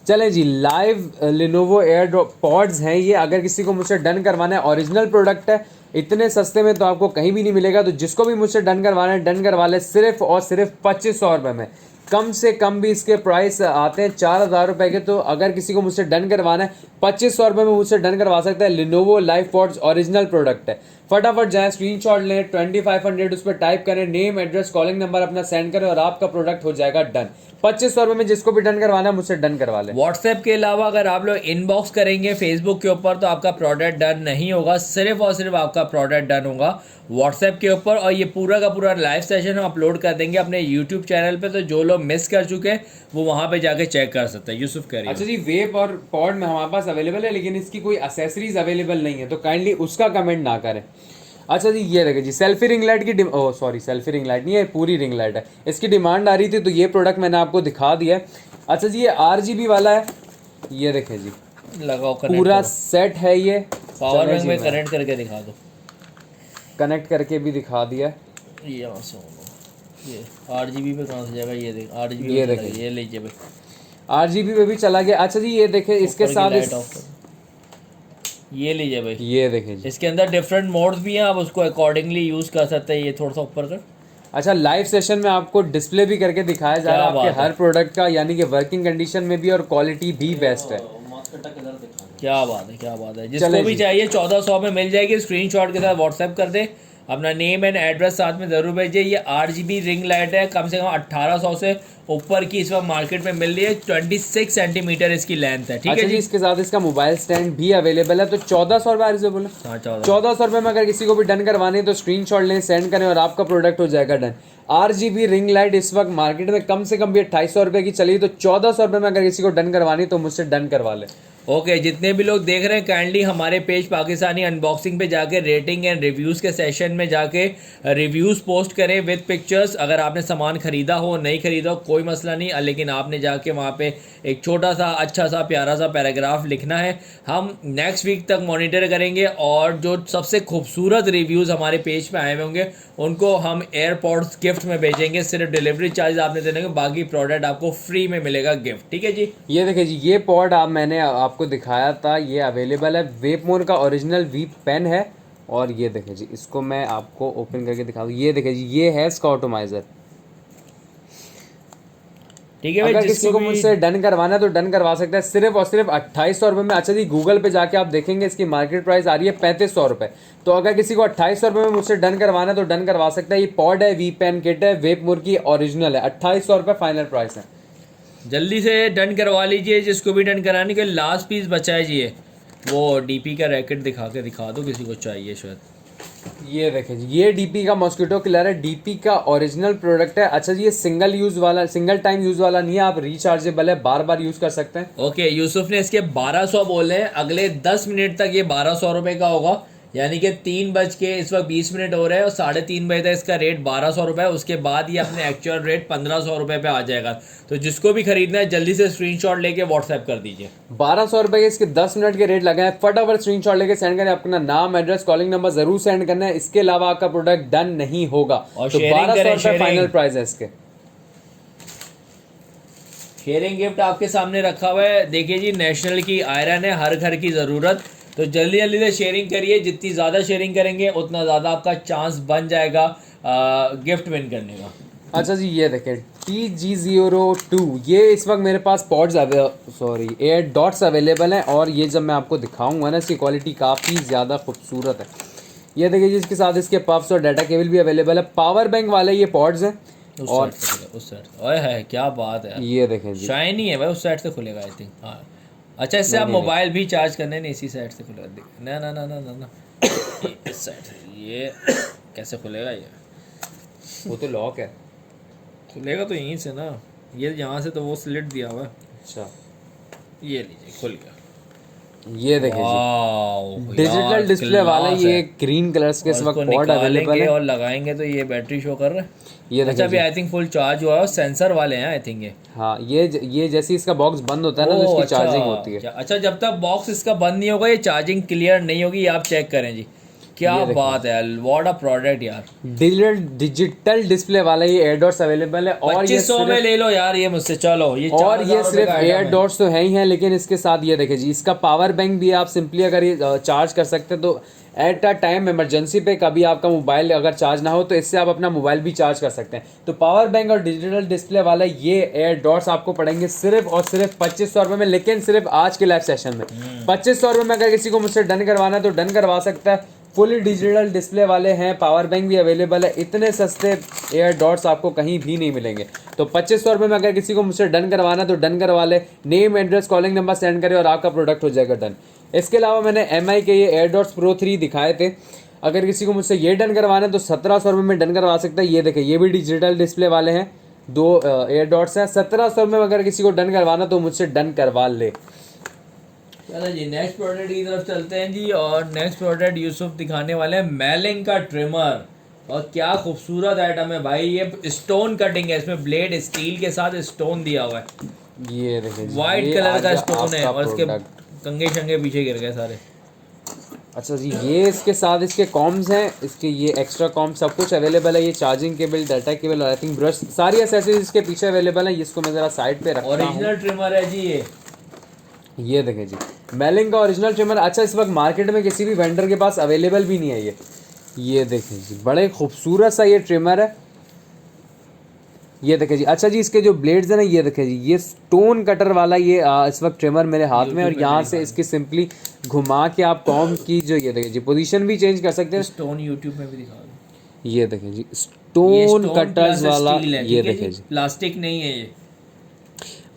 चलें जी, लाइव Lenovo एयरपॉड्स हैं ये। अगर किसी को मुझसे डन करवाना है, ओरिजिनल प्रोडक्ट है, इतने सस्ते में तो आपको कहीं भी नहीं मिलेगा। तो जिसको भी मुझसे डन करवाना है, डन करवा ले सिर्फ और सिर्फ 2500 रुपये में। कम से कम भी इसके प्राइस आते हैं 4000 रुपये के। तो अगर किसी को मुझसे डन करवाना है, 2500 रुपये में मुझसे डन करवा सकता है। Lenovo life pods original product है। फटाफट जाएं, स्क्रीनशॉट लें, 2500 उस पर टाइप करें, नेम, एड्रेस, कॉलिंग नंबर अपना सेंड करें और आपका प्रोडक्ट हो जाएगा डन। 2500 रुपये में जिसको भी डन करवाना है मुझसे डन करवा लें। व्हाट्सएप के अलावा अगर आप लोग इनबॉक्स करेंगे फेसबुक के ऊपर तो आपका प्रोडक्ट डन नहीं होगा, सिर्फ और सिर्फ आपका प्रोडक्ट डन होगा व्हाट्सएप के ऊपर। और ये पूरा का पूरा लाइव सेशन हम अपलोड कर देंगे अपने यूट्यूब चैनल पे, तो जो लोग मिस कर चुके हैं वो वहाँ पे जाके चेक कर सकते हैं। यूसुफ करिए। अच्छा जी, वेब और पॉड में हमारे पास अवेलेबल है, लेकिन इसकी कोई एसेसरीज अवेलेबल नहीं है, तो काइंडली उसका कमेंट ना करें। अच्छा जी, ये देखिए जी, सेल्फी रिंग लाइट की सेल्फी रिंग लाइट नहीं है, पूरी रिंग लाइट है। इसकी डिमांड आ रही थी, तो ये प्रोडक्ट मैंने आपको दिखा दिया है। अच्छा जी, ये RGB वाला है, ये देखें जी, लगाओ, पूरा सेट है ये। पावर बैंक में कनेक्ट करके दिखा दो। कनेक्ट करके भी दिखा दिया है। ये यहाँ से ये RGB पे कहाँ से जाएगा, ये देख RGB ये पे देखिए, ये लीजिए भाई, RGB पे भी चला गया। अच्छा जी, ये देखें इसके ऊपर की साथ लाइट ऑफ कर, ये लीजिए भाई, ये देखें जी। इसके अंदर डिफरेंट मोड्स भी हैं, आप उसको अकॉर्डिंगली यूज़ कर सकते हैं। ये थोड़ा सा ऊपर कर। अच्छा, लाइव सेशन में आपको डिस्प्ले भी करके दिखाया जा रहा है आपके हर प्रोडक्ट का, यानी कि वर्किंग कंडीशन में भी और क्वालिटी भी बेस्ट है। क्या बात है, क्या बात है। जिसको भी चाहिए 1400 में मिल जाएगी। स्क्रीनशॉट के साथ व्हाट्सएप कर दे, अपना नेम एंड एड्रेस साथ में ज़रूर भेजिए। ये RGB रिंग लाइट है, कम से कम 1800 से ऊपर की इस वक्त मार्केट में मिल रही है। 26 सेंटीमीटर इसकी लेंथ है, ठीक अच्छा है जी, इसके साथ इसका मोबाइल स्टैंड भी अवेलेबल है। तो 1400 रुपये से बोलो, 1400 रुपये में अगर किसी को भी डन करवाने हैं तो स्क्रीनशॉट लें, सेंड करें और आपका प्रोडक्ट हो जाएगा डन। RGB रिंग लाइट इस वक्त मार्केट में कम से कम भी 2800 रुपये की चली, तो 1400 रुपये में अगर किसी को डन करवानी तो मुझसे डन करवा ले। ओके, जितने भी लोग देख रहे हैं काइंडली हमारे पेज पाकिस्तानी अनबॉक्सिंग पे जाके रेटिंग एंड रिव्यूज़ के सेशन में जाके रिव्यूज़ पोस्ट करें विद पिक्चर्स। अगर आपने सामान ख़रीदा हो, नहीं ख़रीदा हो, कोई मसला नहीं, लेकिन आपने जाके वहाँ पे एक छोटा सा अच्छा सा प्यारा सा पैराग्राफ लिखना है। हम नेक्स्ट वीक तक मॉनिटर करेंगे और जो सबसे खूबसूरत रिव्यूज़ हमारे पेज पे आए हुए होंगे उनको हम एयरपॉड्स गिफ्ट में भेजेंगे। सिर्फ डिलीवरी चार्ज आपने देने के, बाकी प्रोडक्ट आपको फ्री में मिलेगा गिफ्ट, ठीक है जी। ये देखिए जी, ये पॉड मैंने आपको दिखाया था, ये अवेलेबल है। वेपमोर का ओरिजिनल वी पेन है। और ये देखें जी, इसको मैं आपको ओपन करके दिखा दूँ। ये देखें जी, ये है इसका ऑटोमाइजर, ठीक है भाई। अगर किसी को मुझसे डन करवाना है तो डन करवा सकता है सिर्फ और सिर्फ 2800 रुपये में। अच्छा जी, गूगल पे जाके आप देखेंगे इसकी मार्केट प्राइस आ रही है 3500 रुपये। तो अगर किसी को 2800 रुपये में मुझसे डन करवाना है तो डन करवा सकता है। ये पॉड है, वी पेन किट है, वेपमोर की ओरिजिनल है। 2800 रुपये फाइनल प्राइस है। जल्दी से डन करवा लीजिए। जिसको भी डन कराने के लास्ट पीस बचा है जी, वो DP का रैकेट दिखा दो, किसी को चाहिए शायद। ये देखें जी, ये DP का मॉस्किटो किलर है, DP का ओरिजिनल प्रोडक्ट है। अच्छा जी, ये सिंगल यूज वाला, सिंगल टाइम यूज वाला नहीं है, आप रिचार्जेबल है, बार बार यूज कर सकते हैं। ओके, यूसुफ ने इसके 1200 बोले हैं। अगले 10 मिनट तक ये 1200 रुपये का होगा, यानी कि 3 इस वक्त 20 मिनट हो रहे हैं और 3:30 बजे तक इसका रेट 1200 रुपये है। उसके बाद ये अपने एक्चुअल रेट 1500 रुपये पे आ जाएगा। तो जिसको भी खरीदना है जल्दी से स्क्रीनशॉट लेके व्हाट्सएप कर दीजिए। 1200 रुपये के इसके 10 मिनट के रेट लगे हैं। फटाफट स्क्रीनशॉट लेके सेंड करें, अपना नाम, एड्रेस, कॉलिंग नंबर जरूर सेंड करना है। इसके अलावा आपका प्रोडक्ट डन नहीं होगा। और तो शेयरिंग 1200 करें, रुपये फाइनल प्राइस है इसके। शेयरिंग गिफ्ट आपके सामने रखा हुआ है, देखिए जी, नेशनल की आयरन है, हर घर की ज़रूरत। तो जल्दी जल्दी से शेयरिंग करिए। जितनी ज़्यादा शेयरिंग करेंगे उतना ज़्यादा आपका चांस बन जाएगा गिफ्ट विन करने का। अच्छा जी, ये देखें TG02, ये इस वक्त मेरे पास पॉड्स एयर डॉट्स अवेलेबल हैं। और ये जब मैं आपको दिखाऊंगा ना, इसकी क्वालिटी काफ़ी ज़्यादा खूबसूरत है। ये देखिए जी, इसके साथ इसके पफ्स और डाटा केबल भी अवेलेबल है। पावर बैंक वाले ये पॉड्स हैं। और उस साइड ओए है, क्या बात है। ये देखें जी, शाइनी है भाई, उस साइड से खुलेगा आई थिंक। हाँ, अच्छा, इससे आप नहीं, मोबाइल भी चार्ज करने नहीं इसी साइड से खुला देख। ना ना ना ना ना ना ये इस साइड से ये कैसे खुलेगा? ये वो तो लॉक है। खुलेगा तो यहीं से ना, ये यहाँ से तो वो स्लिट दिया हुआ है। अच्छा, ये लीजिए खुल गया। ये देखिए जी, वाओ डिजिटल डिस्प्ले वाला ये ग्रीन कलर्स के इस और वक्त इसको पॉड अवेलेबल निकालेंगे है। और लगाएंगे तो ये बैटरी शो कर रहा है। ये अच्छा, देखिए अभी जी। आई थिंक फुल चार्ज हुआ है और सेंसर वाले हैं आई थिंक ये। हाँ, ये जैसे इसका बॉक्स बंद होता है ना तो ओह इसकी चार्जिंग होती है। अच्छा, जब तक बॉक्स इसका बंद नहीं होगा ये चार्जिंग क्लियर नहीं होगी, ये आप चेक करें जी। क्या ये देखिए। बात है, व्हाट अ प्रोडक्ट यार। डिजिटल डिस्प्ले वाला ये एयरडॉट्स अवेलेबल है और ये 2500 में ले लो यार ये मुझसे, चलो ये और 4000 ये रुपए सिर्फ का item एयर है। डॉट्स तो है ही है, लेकिन इसके साथ ये देखिए जी, इसका पावर बैंक भी आप सिंपली अगर ये चार्ज कर सकते हैं तो एट अ टाइम इमरजेंसी पे कभी आपका मोबाइल अगर चार्ज ना हो तो इससे आप अपना मोबाइल भी चार्ज कर सकते हैं। तो पावर बैंक और डिजिटल डिस्प्ले वाला ये एयर डॉट्स आपको पड़ेंगे सिर्फ और सिर्फ 2500 रुपये में, लेकिन सिर्फ आज के लाइव सेशन में 2500 रुपये में। अगर किसी को मुझसे डन करवाना है तो डन करवा सकता है। फुली डिजिटल डिस्प्ले वाले हैं, पावर बैंक भी अवेलेबल है। इतने सस्ते एयर डॉट्स आपको कहीं भी नहीं मिलेंगे। तो 2500 रुपये में अगर किसी को मुझसे डन करवाना तो डन करवा ले, name address calling number send करें और आपका प्रोडक्ट हो जाएगा डन। इसके अलावा मैंने MI के ये एयर डॉट्स प्रो 3 दिखाए थे। अगर किसी को मुझसे ये डन करवाना है तो 1700 रुपये में डन करवा सकता है। ये देखिए, ये भी डिजिटल डिस्प्ले वाले हैं, 2 एयर डॉट्स हैं। 1700 रुपये में अगर किसी को डन करवाना तो मुझसे डन करवा ले। चलो जी नेक्स्ट प्रोडक्ट की तरफ चलते हैं जी। और नेक्स्ट प्रोडक्ट यूसुफ दिखाने वाले हैं मेलिंग का ट्रिमर। और क्या खूबसूरत आइटम है भाई, ये स्टोन कटिंग है, इसमें ब्लेड स्टील के साथ स्टोन दिया हुआ है। ये देखिए जी, वाइट ये कलर का आज स्टोन है आपका और इसके product। कंगे शंगे पीछे गिर गए सारे। अच्छा जी, ये इसके साथ इसके कॉम्स हैं, इसके ये एक्स्ट्रा कॉम्स सब कुछ अवेलेबल है। ये चार्जिंग केबल, डाटा केबल और आई थिंक ब्रश, सारी एसेसरीज इसके पीछे अवेलेबल है। इसको मैं जरा साइड पे रखता हूँ। ओरिजिनल ट्रिमर है जी ये देखें जी, मेलिंग का ओरिजिनल ट्रिमर। अच्छा, इस वक्त मार्केट में किसी भी वेंडर के पास अवेलेबल भी नहीं है ये देखें जी, बड़े खूबसूरत सा ये ट्रिमर है। ये देखें जी। अच्छा जी, इसके जो ब्लेड्स हैं ना, ये देखें जी, ये स्टोन कटर वाला ये इस वक्त ट्रिमर मेरे हाथ में, और यहाँ से इसकी सिंपली घुमा के आप कॉम की जो ये देखें जी पोजीशन भी चेंज कर सकते हैं। स्टोन यूट्यूब में भी दिखा दो। ये देखें जी, स्टोन कटर्स वाला, ये है देखें जी, प्लास्टिक नहीं है ये।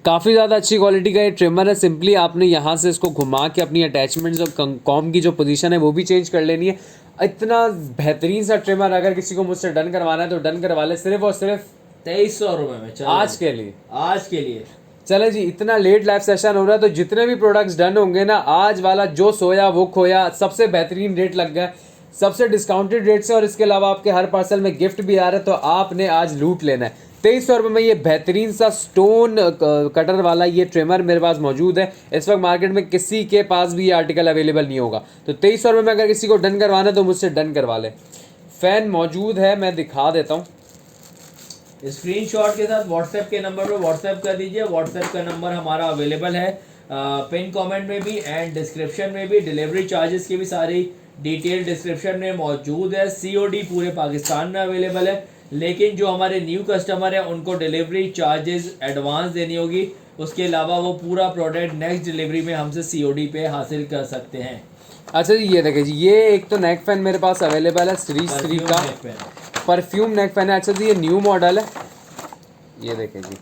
काफ़ी ज़्यादा अच्छी क्वालिटी का ये ट्रिमर है। सिंपली आपने यहाँ से इसको घुमा के अपनी अटैचमेंट्स और कॉम की जो पोजीशन है वो भी चेंज कर लेनी है। इतना बेहतरीन सा ट्रिमर, अगर किसी को मुझसे डन करवाना है तो डन करवा ले, सिर्फ और सिर्फ 2300 रुपये में। चलो आज के लिए, आज के लिए चले जी। इतना लेट लाइव सेशन हो रहा है तो जितने भी प्रोडक्ट्स डन होंगे ना, आज वाला जो सोया वो खोया, सबसे बेहतरीन रेट लग गया, सबसे डिस्काउंटेड रेट से। और इसके अलावा आपके हर पार्सल में गिफ्ट भी आ रहा है, तो आपने आज लूट लेना है। 2300 रुपये में ये बेहतरीन सा स्टोन कटर वाला ये ट्रिमर मेरे पास मौजूद है। इस वक्त मार्केट में किसी के पास भी ये आर्टिकल अवेलेबल नहीं होगा। तो 2300 रुपये में अगर किसी को डन करवाना है तो मुझसे डन करवा ले। फैन मौजूद है, मैं दिखा देता हूँ। स्क्रीनशॉट के साथ व्हाट्सएप के नंबर पर व्हाट्सएप कर दीजिए। व्हाट्सएप का नंबर हमारा अवेलेबल है पिन कमेंट में भी एंड डिस्क्रिप्शन में भी। डिलीवरी चार्जेस की भी सारी डिटेल डिस्क्रिप्शन में मौजूद है। COD पूरे पाकिस्तान में अवेलेबल है, लेकिन जो हमारे न्यू कस्टमर है उनको डिलीवरी चार्जेस एडवांस देनी होगी। उसके अलावा वो पूरा प्रोडक्ट नेक्स्ट डिलीवरी में हमसे COD पे हासिल कर सकते हैं। अच्छा जी, ये देखिए जी, ये एक तो नेक फैन मेरे पास अवेलेबल है सीरीज 3 का, परफ्यूम नेक फैन है। अच्छा जी, ये न्यू मॉडल है। ये देखें जी,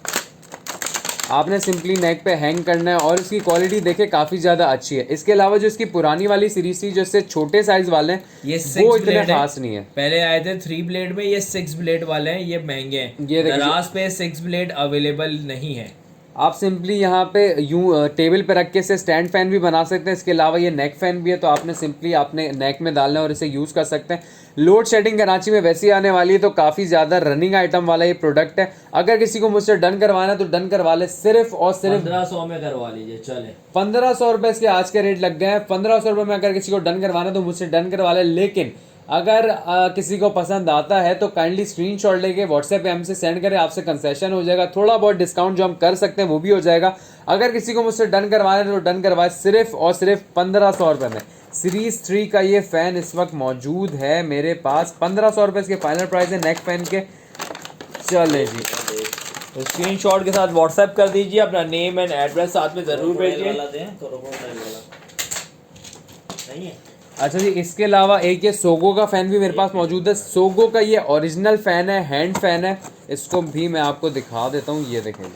आपने सिंपली नेक पे हैंग करना है और इसकी क्वालिटी देखें काफ़ी ज़्यादा अच्छी है। इसके अलावा जो इसकी पुरानी वाली सीरीज थी, जो इससे छोटे साइज वाले हैं, ये वो इतने खास नहीं है। पहले आए थे 3 ब्लेड में, ये 6 ब्लेड वाले हैं, ये महंगे हैं। ये देखिए, दराज पे 6 ब्लेड अवेलेबल नहीं है। आप सिंपली यहाँ पे यूं टेबल पे रख के इसे स्टैंड फैन भी बना सकते हैं। इसके अलावा ये नेक फैन भी है, तो आपने सिंपली आपने नेक में डालना है और इसे यूज़ कर सकते हैं। लोड शेडिंग कराची में वैसी आने वाली है, तो काफ़ी ज़्यादा रनिंग आइटम वाला ये प्रोडक्ट है। अगर किसी को मुझसे डन करवाना है तो डन करवा ले, सिर्फ और सिर्फ 1500 में करवा लीजिए। चले 1500 रुपये इसके आज के रेट लग गए हैं। 1500 रुपये में अगर किसी को डन करवाना है तो मुझसे डन करवा ले। लेकिन अगर किसी को पसंद आता है तो काइंडली स्क्रीनशॉट लेके व्हाट्सएप पे हमसे सेंड करें, आपसे कंसेशन हो जाएगा। थोड़ा बहुत डिस्काउंट जो हम कर सकते हैं वो भी हो जाएगा। अगर किसी को मुझसे डन करवाना है तो डन करवाए, सिर्फ और सिर्फ 1500 रुपये में। सीरीज 3 का ये फ़ैन इस वक्त मौजूद है मेरे पास। 1500 रुपये इसके फाइनल प्राइस है नेक फैन के। चले जी, तो स्क्रीनशॉट के साथ व्हाट्सएप कर दीजिए, अपना नेम एंड एड्रेस साथ में ज़रूर भेजिए। नहीं है। अच्छा जी, इसके अलावा एक ये सोगो का फ़ैन भी मेरे पास मौजूद है। सोगो का ये ओरिजिनल फ़ैन है, हैंड फ़ैन है। इसको भी मैं आपको दिखा देता हूँ। ये देखें जी,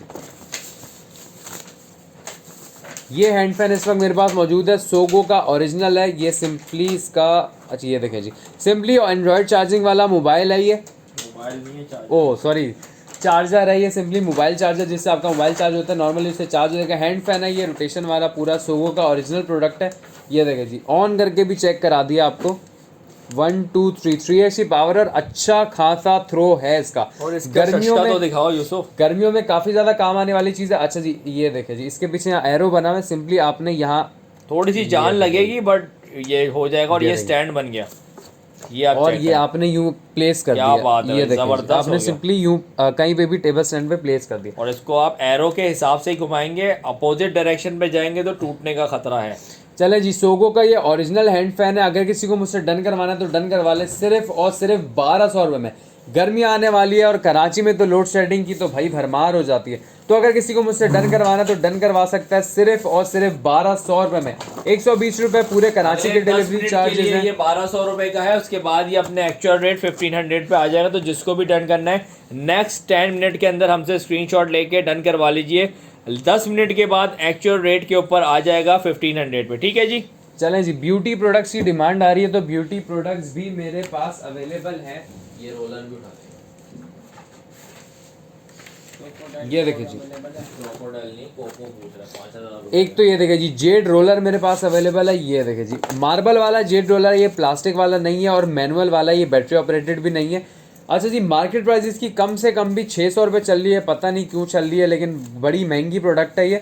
ये हैंड फैन इस वक्त मेरे पास मौजूद है, सोगो का ओरिजिनल है। ये सिंपली इसका, अच्छा ये देखें जी, सिंपली एंड्रॉयड चार्जिंग वाला मोबाइल है ये। मोबाइल नहीं है, ओह सॉरी, चार्जर है ये, सिंपली मोबाइल चार्जर जिससे आपका मोबाइल चार्ज होता है, नॉर्मली उससे चार्ज हो जाएगा। हैंड फैन है ये, रोटेशन वाला, पूरा सोगो का ओरिजिनल प्रोडक्ट है। ये देखें जी, ऑन करके भी चेक करा दिया आपको। 1 2 3 3 पावर और अच्छा खासा थ्रो है इसका। और इसका गर्मियों सस्ता में तो दिखाओ यूसुफ। गर्मियों में काफ़ी ज़्यादा काम आने वाली चीज़ है। अच्छा जी ये देखें जी, इसके पीछे यहाँ एरो बना हुआ है, सिंपली आपने यहाँ थोड़ी सी जान लगेगी बट ये हो जाएगा। और ये ये देखिए। स्टैंड बन गया, ये आप और चेक ये करें। आपने यूं प्लेस कर क्या दिया। बात है ये भाई, देखें जी, जबरदस्त हो आपने गया। सिंपली यूं कहीं पे भी टेबल स्टैंड पे प्लेस कर दिया। और इसको आप एरो के हिसाब से ही घुमाएंगे, अपोजिट डायरेक्शन पे जाएंगे तो टूटने का खतरा है। चले जी, सोगो का ये ओरिजिनल हैंड फैन है। अगर किसी को मुझसे डन करवाना है तो डन करवा ले, सिर्फ और सिर्फ 1200 रुपये में। गर्मी आने वाली है और कराची में तो लोड शेडिंग की तो भाई भरमार हो जाती है, तो अगर किसी को मुझसे डन करवाना है तो डन करवा सकता है सिर्फ और सिर्फ 1200 रुपये में। 120 रुपये पूरे कराची के डिलीवरी चार्जेस हैं। ये 1200 रुपए का है। उसके बाद ये अपने एक्चुअल रेट 1500 पे आ जाएगा। तो जिसको भी डन करना है नेक्स्ट 10 मिनट के अंदर हमसे स्क्रीनशॉट लेके डन करवा लीजिए। 10 मिनट के बाद एक्चुअल रेट के ऊपर आ जाएगा 1500 पे। ठीक है जी। चलें जी, ब्यूटी प्रोडक्ट्स की डिमांड आ रही है तो ब्यूटी प्रोडक्ट्स भी मेरे पास अवेलेबल हैं। ये रोलर भी उठा दें, ये देखिए जी, एक तो ये देखिए जी जेड रोलर मेरे पास अवेलेबल है। ये देखिए जी, मार्बल वाला जेड रोलर, ये प्लास्टिक वाला नहीं है और मैनुअल वाला, ये बैटरी ऑपरेटेड भी नहीं है। अच्छा जी, मार्केट प्राइस इसकी कम से कम भी 600 रुपये चल रही है, पता नहीं क्यों चल रही है, लेकिन बड़ी महंगी प्रोडक्ट है ये।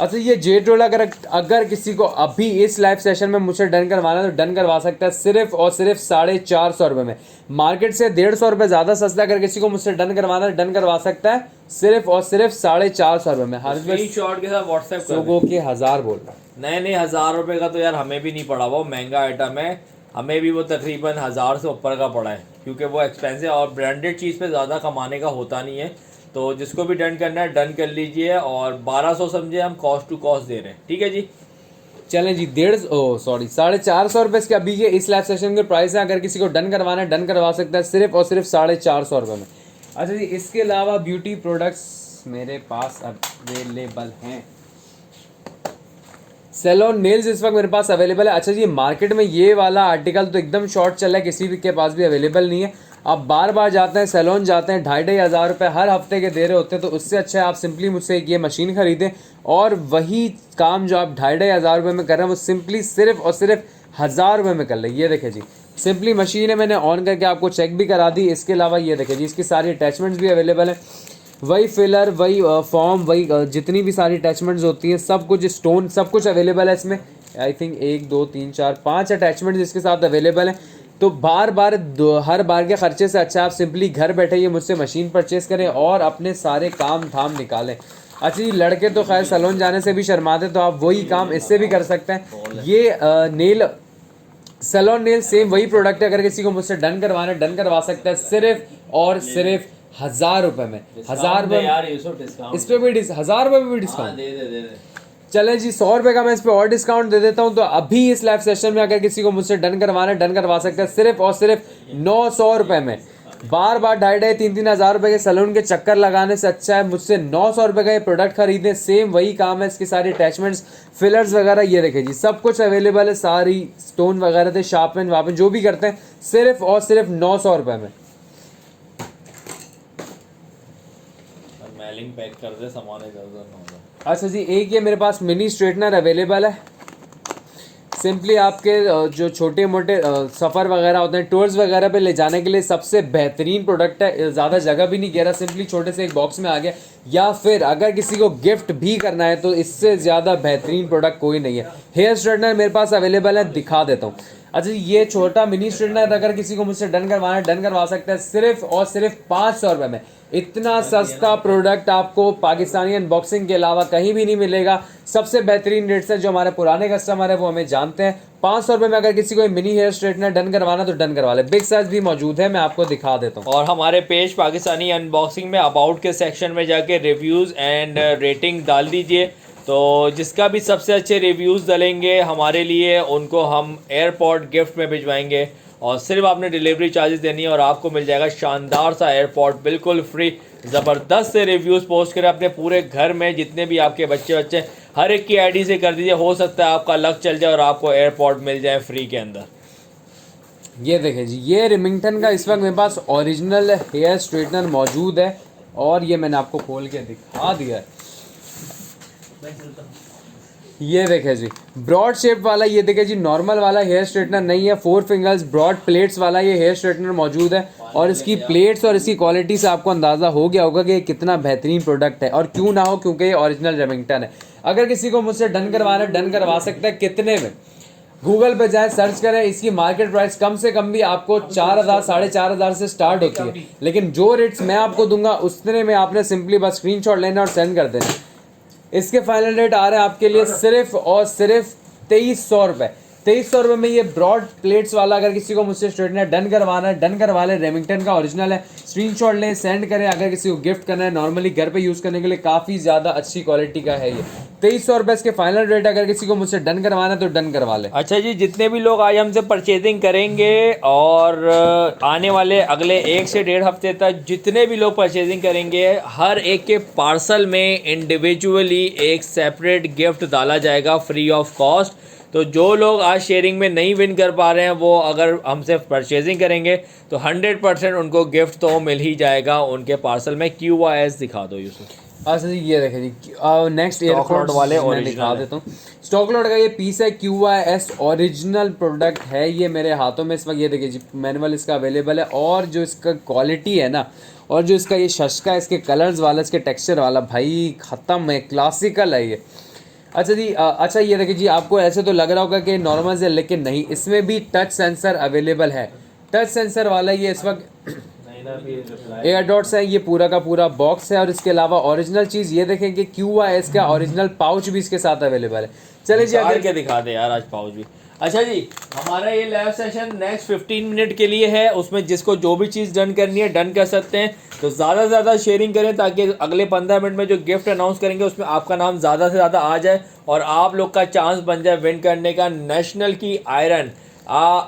अच्छा, ये जेड रोलर अगर किसी को अभी इस लाइव सेशन में मुझसे डन करवाना है तो डन करवा सकता है सिर्फ और सिर्फ 450 रुपये में। मार्केट से 150 रुपये ज़्यादा सस्ता, अगर किसी को मुझसे डन करवाना है डन करवा सकता है सिर्फ और सिर्फ 450 रुपये में। हर स्क्रीनशॉट के साथ व्हाट्सएप कर सोगो के 1000 बोल रहा है। नहीं 1000 रुपये का तो यार हमें भी नहीं पड़ा, वो महंगा आइटम है। हमें भी वो तकरीबन 1000 से ऊपर का पड़ा है, क्योंकि वो एक्सपेंसिव और ब्रांडेड चीज़ पे ज़्यादा कमाने का होता नहीं है। तो जिसको भी डन करना है डन कर लीजिए। और 1200 समझे हम कॉस्ट टू कॉस्ट दे रहे हैं। ठीक है जी। चलें जी, 450 रुपये इसके अभी के इस लाइव सेशन के प्राइस है। अगर किसी को डन करवाना है डन करवा सकता है सिर्फ और सिर्फ 450 रुपये में। अच्छा जी, इसके अलावा ब्यूटी प्रोडक्ट्स मेरे पास अवेलेबल हैं। सैलून नेल्स इस वक्त मेरे पास अवेलेबल है। अच्छा जी, मार्केट में ये वाला आर्टिकल तो एकदम शॉर्ट चल रहा है, किसी भी के पास भी अवेलेबल नहीं है। आप बार बार जाते हैं सैलून, जाते हैं 2,500 रुपये हर हफ्ते के दे रहे होते हैं, तो उससे अच्छा है आप सिंपली मुझसे ये मशीन खरीदें और वही काम जो आप 2,500 रुपये में कर रहे हैं वो सिंपली सिर्फ और सिर्फ 1000 रुपये में कर लें। ये देखें जी, सिंपली मशीन है, मैंने ऑन करके आपको चेक भी करा दी। इसके अलावा ये देखें जी, इसकी सारी अटैचमेंट्स भी अवेलेबल हैं। वही फिलर, वही फॉर्म, वही जितनी भी सारी अटैचमेंट्स होती हैं, सब कुछ स्टोन, सब कुछ अवेलेबल है इसमें। आई थिंक 1 2 3 4 5 अटैचमेंट्स इसके साथ अवेलेबल हैं। तो हर बार के खर्चे से अच्छा आप सिंपली घर बैठे ये मुझसे मशीन परचेस करें और अपने सारे काम धाम निकालें। अच्छा जी, लड़के तो खैर सैलून जाने से भी शर्माते, तो आप वही काम इससे भी कर सकते हैं। ये नेल सैलून नेल सेम वही प्रोडक्ट है, अगर किसी को मुझसे डन करवाना है डन करवा सकता है सिर्फ और सिर्फ 1000 रुपये में। 1000 रुपये इस पे भी 1000 रुपये में भी डिस्काउंट दे। चलें जी, 100 रुपये का मैं इस पे और डिस्काउंट दे देता हूं। तो अभी इस लाइव सेशन में अगर किसी को मुझसे डन करवाना है डन करवा सकता है सिर्फ और सिर्फ 900 रुपये में। बार बार 2,500-3,000 3,000 रुपये के सैलून के चक्कर लगाने से अच्छा है मुझसे 900 रुपये का ये प्रोडक्ट खरीदें। सेम वही काम है, इसकी सारी अटैचमेंट्स, फिलर्स वगैरह ये देखें जी, सब कुछ अवेलेबल है। सारी स्टोन वगैरह थे, शार्पन वापन जो भी करते हैं सिर्फ और सिर्फ 900 रुपये में। मेलिंग पैक कर दे, सामान इधर उधर ना हो। अच्छा जी, एक ये मेरे पास मिनी स्ट्रेटनर अवेलेबल है। सिंपली आपके जो छोटे मोटे सफ़र वगैरह होते हैं, टूर्स वगैरह पे ले जाने के लिए सबसे बेहतरीन प्रोडक्ट है। ज़्यादा जगह भी नहीं घेरा, सिंपली छोटे से एक बॉक्स में आ गया। या फिर अगर किसी को गिफ्ट भी करना है तो इससे ज़्यादा बेहतरीन प्रोडक्ट कोई नहीं है। हेयर स्ट्रेटनर मेरे पास अवेलेबल है, दिखा देता हूँ। अच्छा, ये छोटा मिनी स्ट्रेटनर अगर किसी को मुझसे डन करवाना है डन करवा सकता है सिर्फ और सिर्फ 500 रुपये में। इतना सस्ता प्रोडक्ट आपको पाकिस्तानी अनबॉक्सिंग के अलावा कहीं भी नहीं मिलेगा। सबसे बेहतरीन रेट से जो हमारे पुराने कस्टमर है वो हमें जानते हैं। 500 रुपये में अगर किसी को मिनी हेयर स्ट्रेटनर डन करवाना तो डन करवा ले। बिग साइज भी मौजूद है, मैं आपको दिखा देता हूँ। और हमारे पेज पाकिस्तानी अनबॉक्सिंग में अबाउट के सेक्शन में जाके रिव्यूज़ एंड रेटिंग डाल दीजिए। तो जिसका भी सबसे अच्छे रिव्यूज़ डालेंगे हमारे लिए, उनको हम एयरपॉड गिफ्ट में भिजवाएंगे। और सिर्फ आपने डिलीवरी चार्जेस देनी है और आपको मिल जाएगा शानदार सा एयरपॉड बिल्कुल फ्री। ज़बरदस्त से रिव्यूज़ पोस्ट करें अपने पूरे घर में, जितने भी आपके बच्चे हर एक की आईडी से कर दीजिए, हो सकता है आपका लक चल जाए और आपको एयरपॉड मिल जाए फ्री के अंदर। ये देखें जी, ये रिमिंगटन का इस वक्त मेरे पास ओरिजिनल हेयर स्ट्रेटनर मौजूद है और ये मैंने आपको खोल के दिखा दिया है। ये देखें जी, ब्रॉड शेप वाला, ये देखें जी नॉर्मल वाला हेयर स्ट्रेटनर नहीं है, 4 फिंगर्स ब्रॉड प्लेट्स वाला ये हेयर स्ट्रेटनर मौजूद है। और इसकी प्लेट्स और इसकी क्वालिटी से आपको अंदाज़ा हो गया होगा कि ये कितना बेहतरीन प्रोडक्ट है। और क्यों ना हो, क्योंकि ये ओरिजिनल रेमिंगटन है। अगर किसी को मुझसे डन करवाना है, डन करवा सकता है। कितने में? गूगल पे जाए, सर्च करें, इसकी मार्केट प्राइस कम से कम भी आपको 4,000 4,500 से स्टार्ट होती है। लेकिन जो रेट्स मैं आपको दूंगा उतने में आपने सिंपली बस स्क्रीनशॉट लेना और सेंड कर देना। इसके फाइनल रेट आ रहे हैं आपके लिए सिर्फ और सिर्फ 2300 रुपये। 2300 रुपये में ये ब्रॉड प्लेट्स वाला, अगर किसी को मुझसे स्ट्रेटनर डन करवाना है, डन करवा ले। रेमिंगटन का ओरिजिनल है, स्क्रीनशॉट लें, सेंड करें। अगर किसी को गिफ्ट करना है, नॉर्मली घर पे यूज़ करने के लिए काफ़ी ज़्यादा अच्छी क्वालिटी का है ये। 2300 रुपये इसके फाइनल रेट। अगर किसी को मुझसे डन करवाना है तो डन करवा ले। अच्छा जी, जितने भी लोग आज हमसे परचेजिंग करेंगे और आने वाले अगले 1 से 1.5 हफ्ते तक जितने भी लोग परचेजिंग करेंगे, हर एक के पार्सल में इंडिविजुअली एक सेपरेट गिफ्ट डाला जाएगा फ्री ऑफ कॉस्ट। तो जो लोग आज शेयरिंग में नहीं विन कर पा रहे हैं, वो अगर हमसे परचेजिंग करेंगे तो 100% उनको गिफ्ट तो मिल ही जाएगा उनके पार्सल में। QRS दिखा दो यूसुफ। अच्छा जी, ये देखें जी, नेक्स्ट एयरपोर्ट वाले मैं original दिखा है। देता हूँ। स्टॉक लॉट का ये पीस है, QRS ओरिजिनल प्रोडक्ट है ये मेरे हाथों में इस वक्त। ये देखिए जी, मैनुअल इसका अवेलेबल है। और जो इसका क्वालिटी है ना, और जो इसका ये शशका है, इसके कलर्स वाला, इसके टेक्सचर वाला, भाई ख़त्म है, क्लासिकल है ये। अच्छा जी, अच्छा ये देखिए जी, आपको ऐसे तो लग रहा होगा कि नॉर्मल से, लेकिन नहीं, इसमें भी टच सेंसर अवेलेबल है। टच सेंसर वाला ये इस वक्त एयर डॉट्स है, ये पूरा का पूरा बॉक्स है। और इसके अलावा ओरिजिनल चीज़ ये देखें कि QRS का ओरिजिनल पाउच भी इसके साथ अवेलेबल है। चलिए जी, निकाल अगर के दिखा दे यार आज पाउच भी। अच्छा जी, हमारा ये लाइव सेशन नेक्स्ट 15 मिनट के लिए है। उसमें जिसको जो भी चीज़ डन करनी है डन कर सकते हैं। तो ज़्यादा से ज़्यादा शेयरिंग करें ताकि अगले 15 मिनट में जो गिफ्ट अनाउंस करेंगे उसमें आपका नाम ज़्यादा से ज़्यादा आ जाए और आप लोग का चांस बन जाए विन करने का नेशनल की आयरन।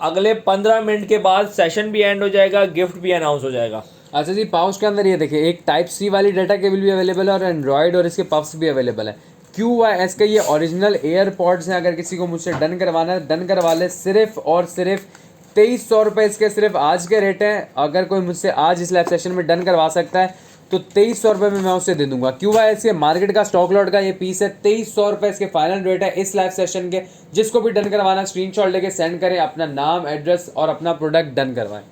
अगले 15 मिनट के बाद सेशन भी एंड हो जाएगा, गिफ्ट भी अनाउंस हो जाएगा। अच्छा जी, पाउच के अंदर ये देखिए एक Type-C वाली डाटा केबल भी अवेलेबल है और एंड्रॉयड और इसके पफ्स भी अवेलेबल है। QRS के ये ओरिजिनल एयरपॉड्स हैं। अगर किसी को मुझसे डन करवाना है, डन करवा ले। सिर्फ और सिर्फ 2300 रुपये इसके सिर्फ आज के रेट हैं। अगर कोई मुझसे आज इस लाइव सेशन में डन करवा सकता है तो 2300 रुपये में मैं उसे दे दूंगा। QRS के मार्केट का स्टॉक लॉट का ये पीस है, 2300 रुपये इसके फाइनल रेट है इस लाइव सेशन के। जिसको भी डन करवाना, स्क्रीनशॉट लेके सेंड करें, अपना नाम, एड्रेस और अपना प्रोडक्ट डन करवाएं।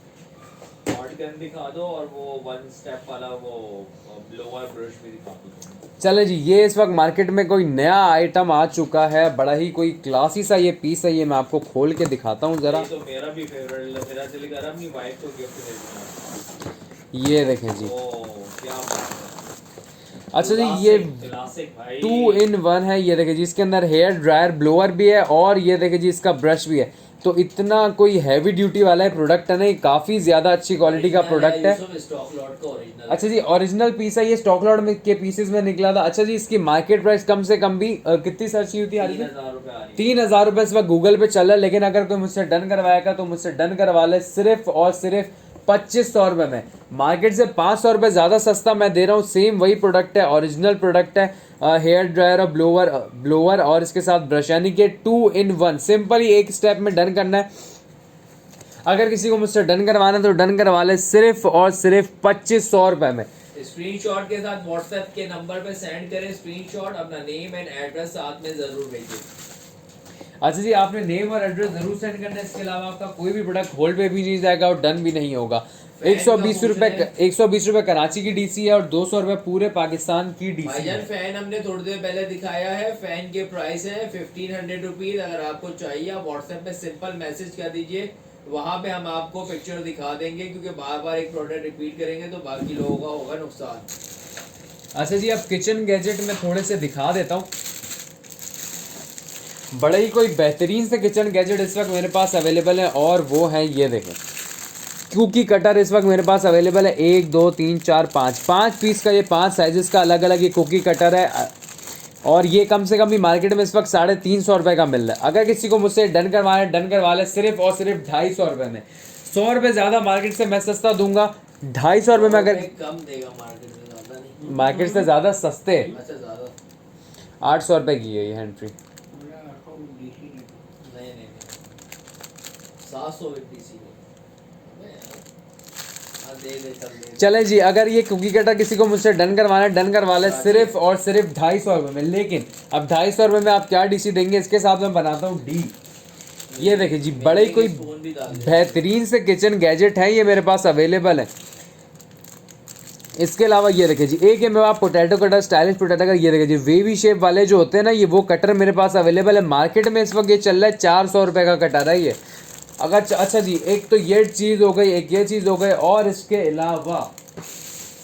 दिखा दो और वो 1 स्टेप वाला वो ब्लोअर ब्रश भी दिखा दो। चले जी, ये इस वक्त मार्केट में कोई नया आइटम आ चुका है, बड़ा ही कोई क्लासी सा ये पीस है। ये मैं आपको खोल के दिखाता हूँ ज़रा। तो मेरा भी फेवरेट है, मेरा दिल कर रहा है अपनी वाइफ को गिफ्ट दे दूंगा। ये देखें जी, क्या बात है। अच्छा जी, ये क्लासिक भाई 2 in 1 है। ये देखें जी, इसके अंदर हेयर ड्रायर ब्लोअर भी है और ये देखें जी इसका ब्रश भी है। तो इतना कोई हैवी ड्यूटी वाला है प्रोडक्ट है नहीं, काफ़ी ज़्यादा अच्छी क्वालिटी का प्रोडक्ट है। अच्छा जी, ओरिजिनल पीस है ये, स्टॉक लॉट में के पीसेस में निकला था। अच्छा जी, इसकी मार्केट प्राइस कम से कम भी कितनी सर्च की होती है? 3,000 रुपये इस वक्त गूगल पे चल रहा है। लेकिन अगर कोई मुझसे डन करवाएगा तो मुझसे डन करवा ले सिर्फ और सिर्फ 2500 रुपये में। मार्केट से 500 रुपये ज़्यादा सस्ता मैं दे रहा हूँ। सेम वही प्रोडक्ट है, ओरिजिनल प्रोडक्ट है। हेयर ड्रायर और ब्लोअर और इसके साथ ब्रश, यानी कि 2 in 1। सिंपल ही एक स्टेप में डन करना है। अगर किसी को मुझसे डन करवाना है तो डन करवा ले सिर्फ और सिर्फ 2500 रुपये में। स्क्रीनशॉट के साथ व्हाट्सएप के नंबर पे सेंड करें स्क्रीनशॉट, अपना नेम एंड एड्रेस साथ में ज़रूर भेजिए। अच्छा जी, आपने नेम और एड्रेस जरूर सेंड करना है। इसके अलावा आपका कोई भी प्रोडक्ट होल्ड पे भी नहीं जाएगा और डन भी नहीं होगा। 120 रुपये कराची की डीसी है और 200 रुपये पूरे पाकिस्तान की डीसी है। भाईजान फैन हमने थोड़ी देर पहले दिखाया है, फैन के प्राइस है 1500 रुपीज। अगर आपको चाहिए आप व्हाट्सएप पे सिंपल मैसेज कर दीजिए, वहाँ पे हम आपको पिक्चर दिखा देंगे, क्योंकि बार बार एक प्रोडक्ट रिपीट करेंगे तो बाकी लोगों का होगा नुकसान। अच्छा जी, अब किचन गैजेट में थोड़े से दिखा देता हूँ। बड़े ही कोई बेहतरीन से किचन गैजेट इस वक्त मेरे पास अवेलेबल है और वो है ये देखें, कुकी कटर इस वक्त मेरे पास अवेलेबल है। 1 2 3 4 5 पीस का, ये 5 साइजेस का अलग अलग ये कुकी कटर है। और ये कम से कम भी मार्केट में इस वक्त 350 रुपये का मिल रहा है। अगर किसी को मुझसे डन करवा ले सिर्फ और सिर्फ 250 रुपये में। 100 रुपये ज़्यादा मार्केट से मैं सस्ता दूंगा। 250 रुपये में अगर कम देगा मार्केट से, ज़्यादा नहीं, मार्केट से ज़्यादा सस्ते। अच्छा ज़्यादा। 800 रुपये की है ये हैंड फ्री। नहीं 700 डीसी चले जी, अगर ये कुकी कटर किसी को मुझसे डन करवाना है, डन करवा ले सिर्फ और सिर्फ 250 रुपये में। लेकिन अब 250 रुपये में आप क्या डीसी देंगे, इसके साथ मैं बनाता हूँ डी। ये देखिए जी, बड़े कोई बेहतरीन से किचन गैजेट है ये मेरे पास अवेलेबल है। इसके अलावा ये देखिए जी, एक है मेरे पास potato cutter, stylish potato cutter. ये देखिए जी, वेवी शेप वाले जो होते हैं ना, ये वो कटर मेरे पास अवेलेबल है। मार्केट में इस वक्त ये चल रहा है 400 रुपये का कटर है ये। अगर अच्छा जी, एक तो ये चीज़ हो गई, एक ये चीज़ हो गई, और इसके अलावा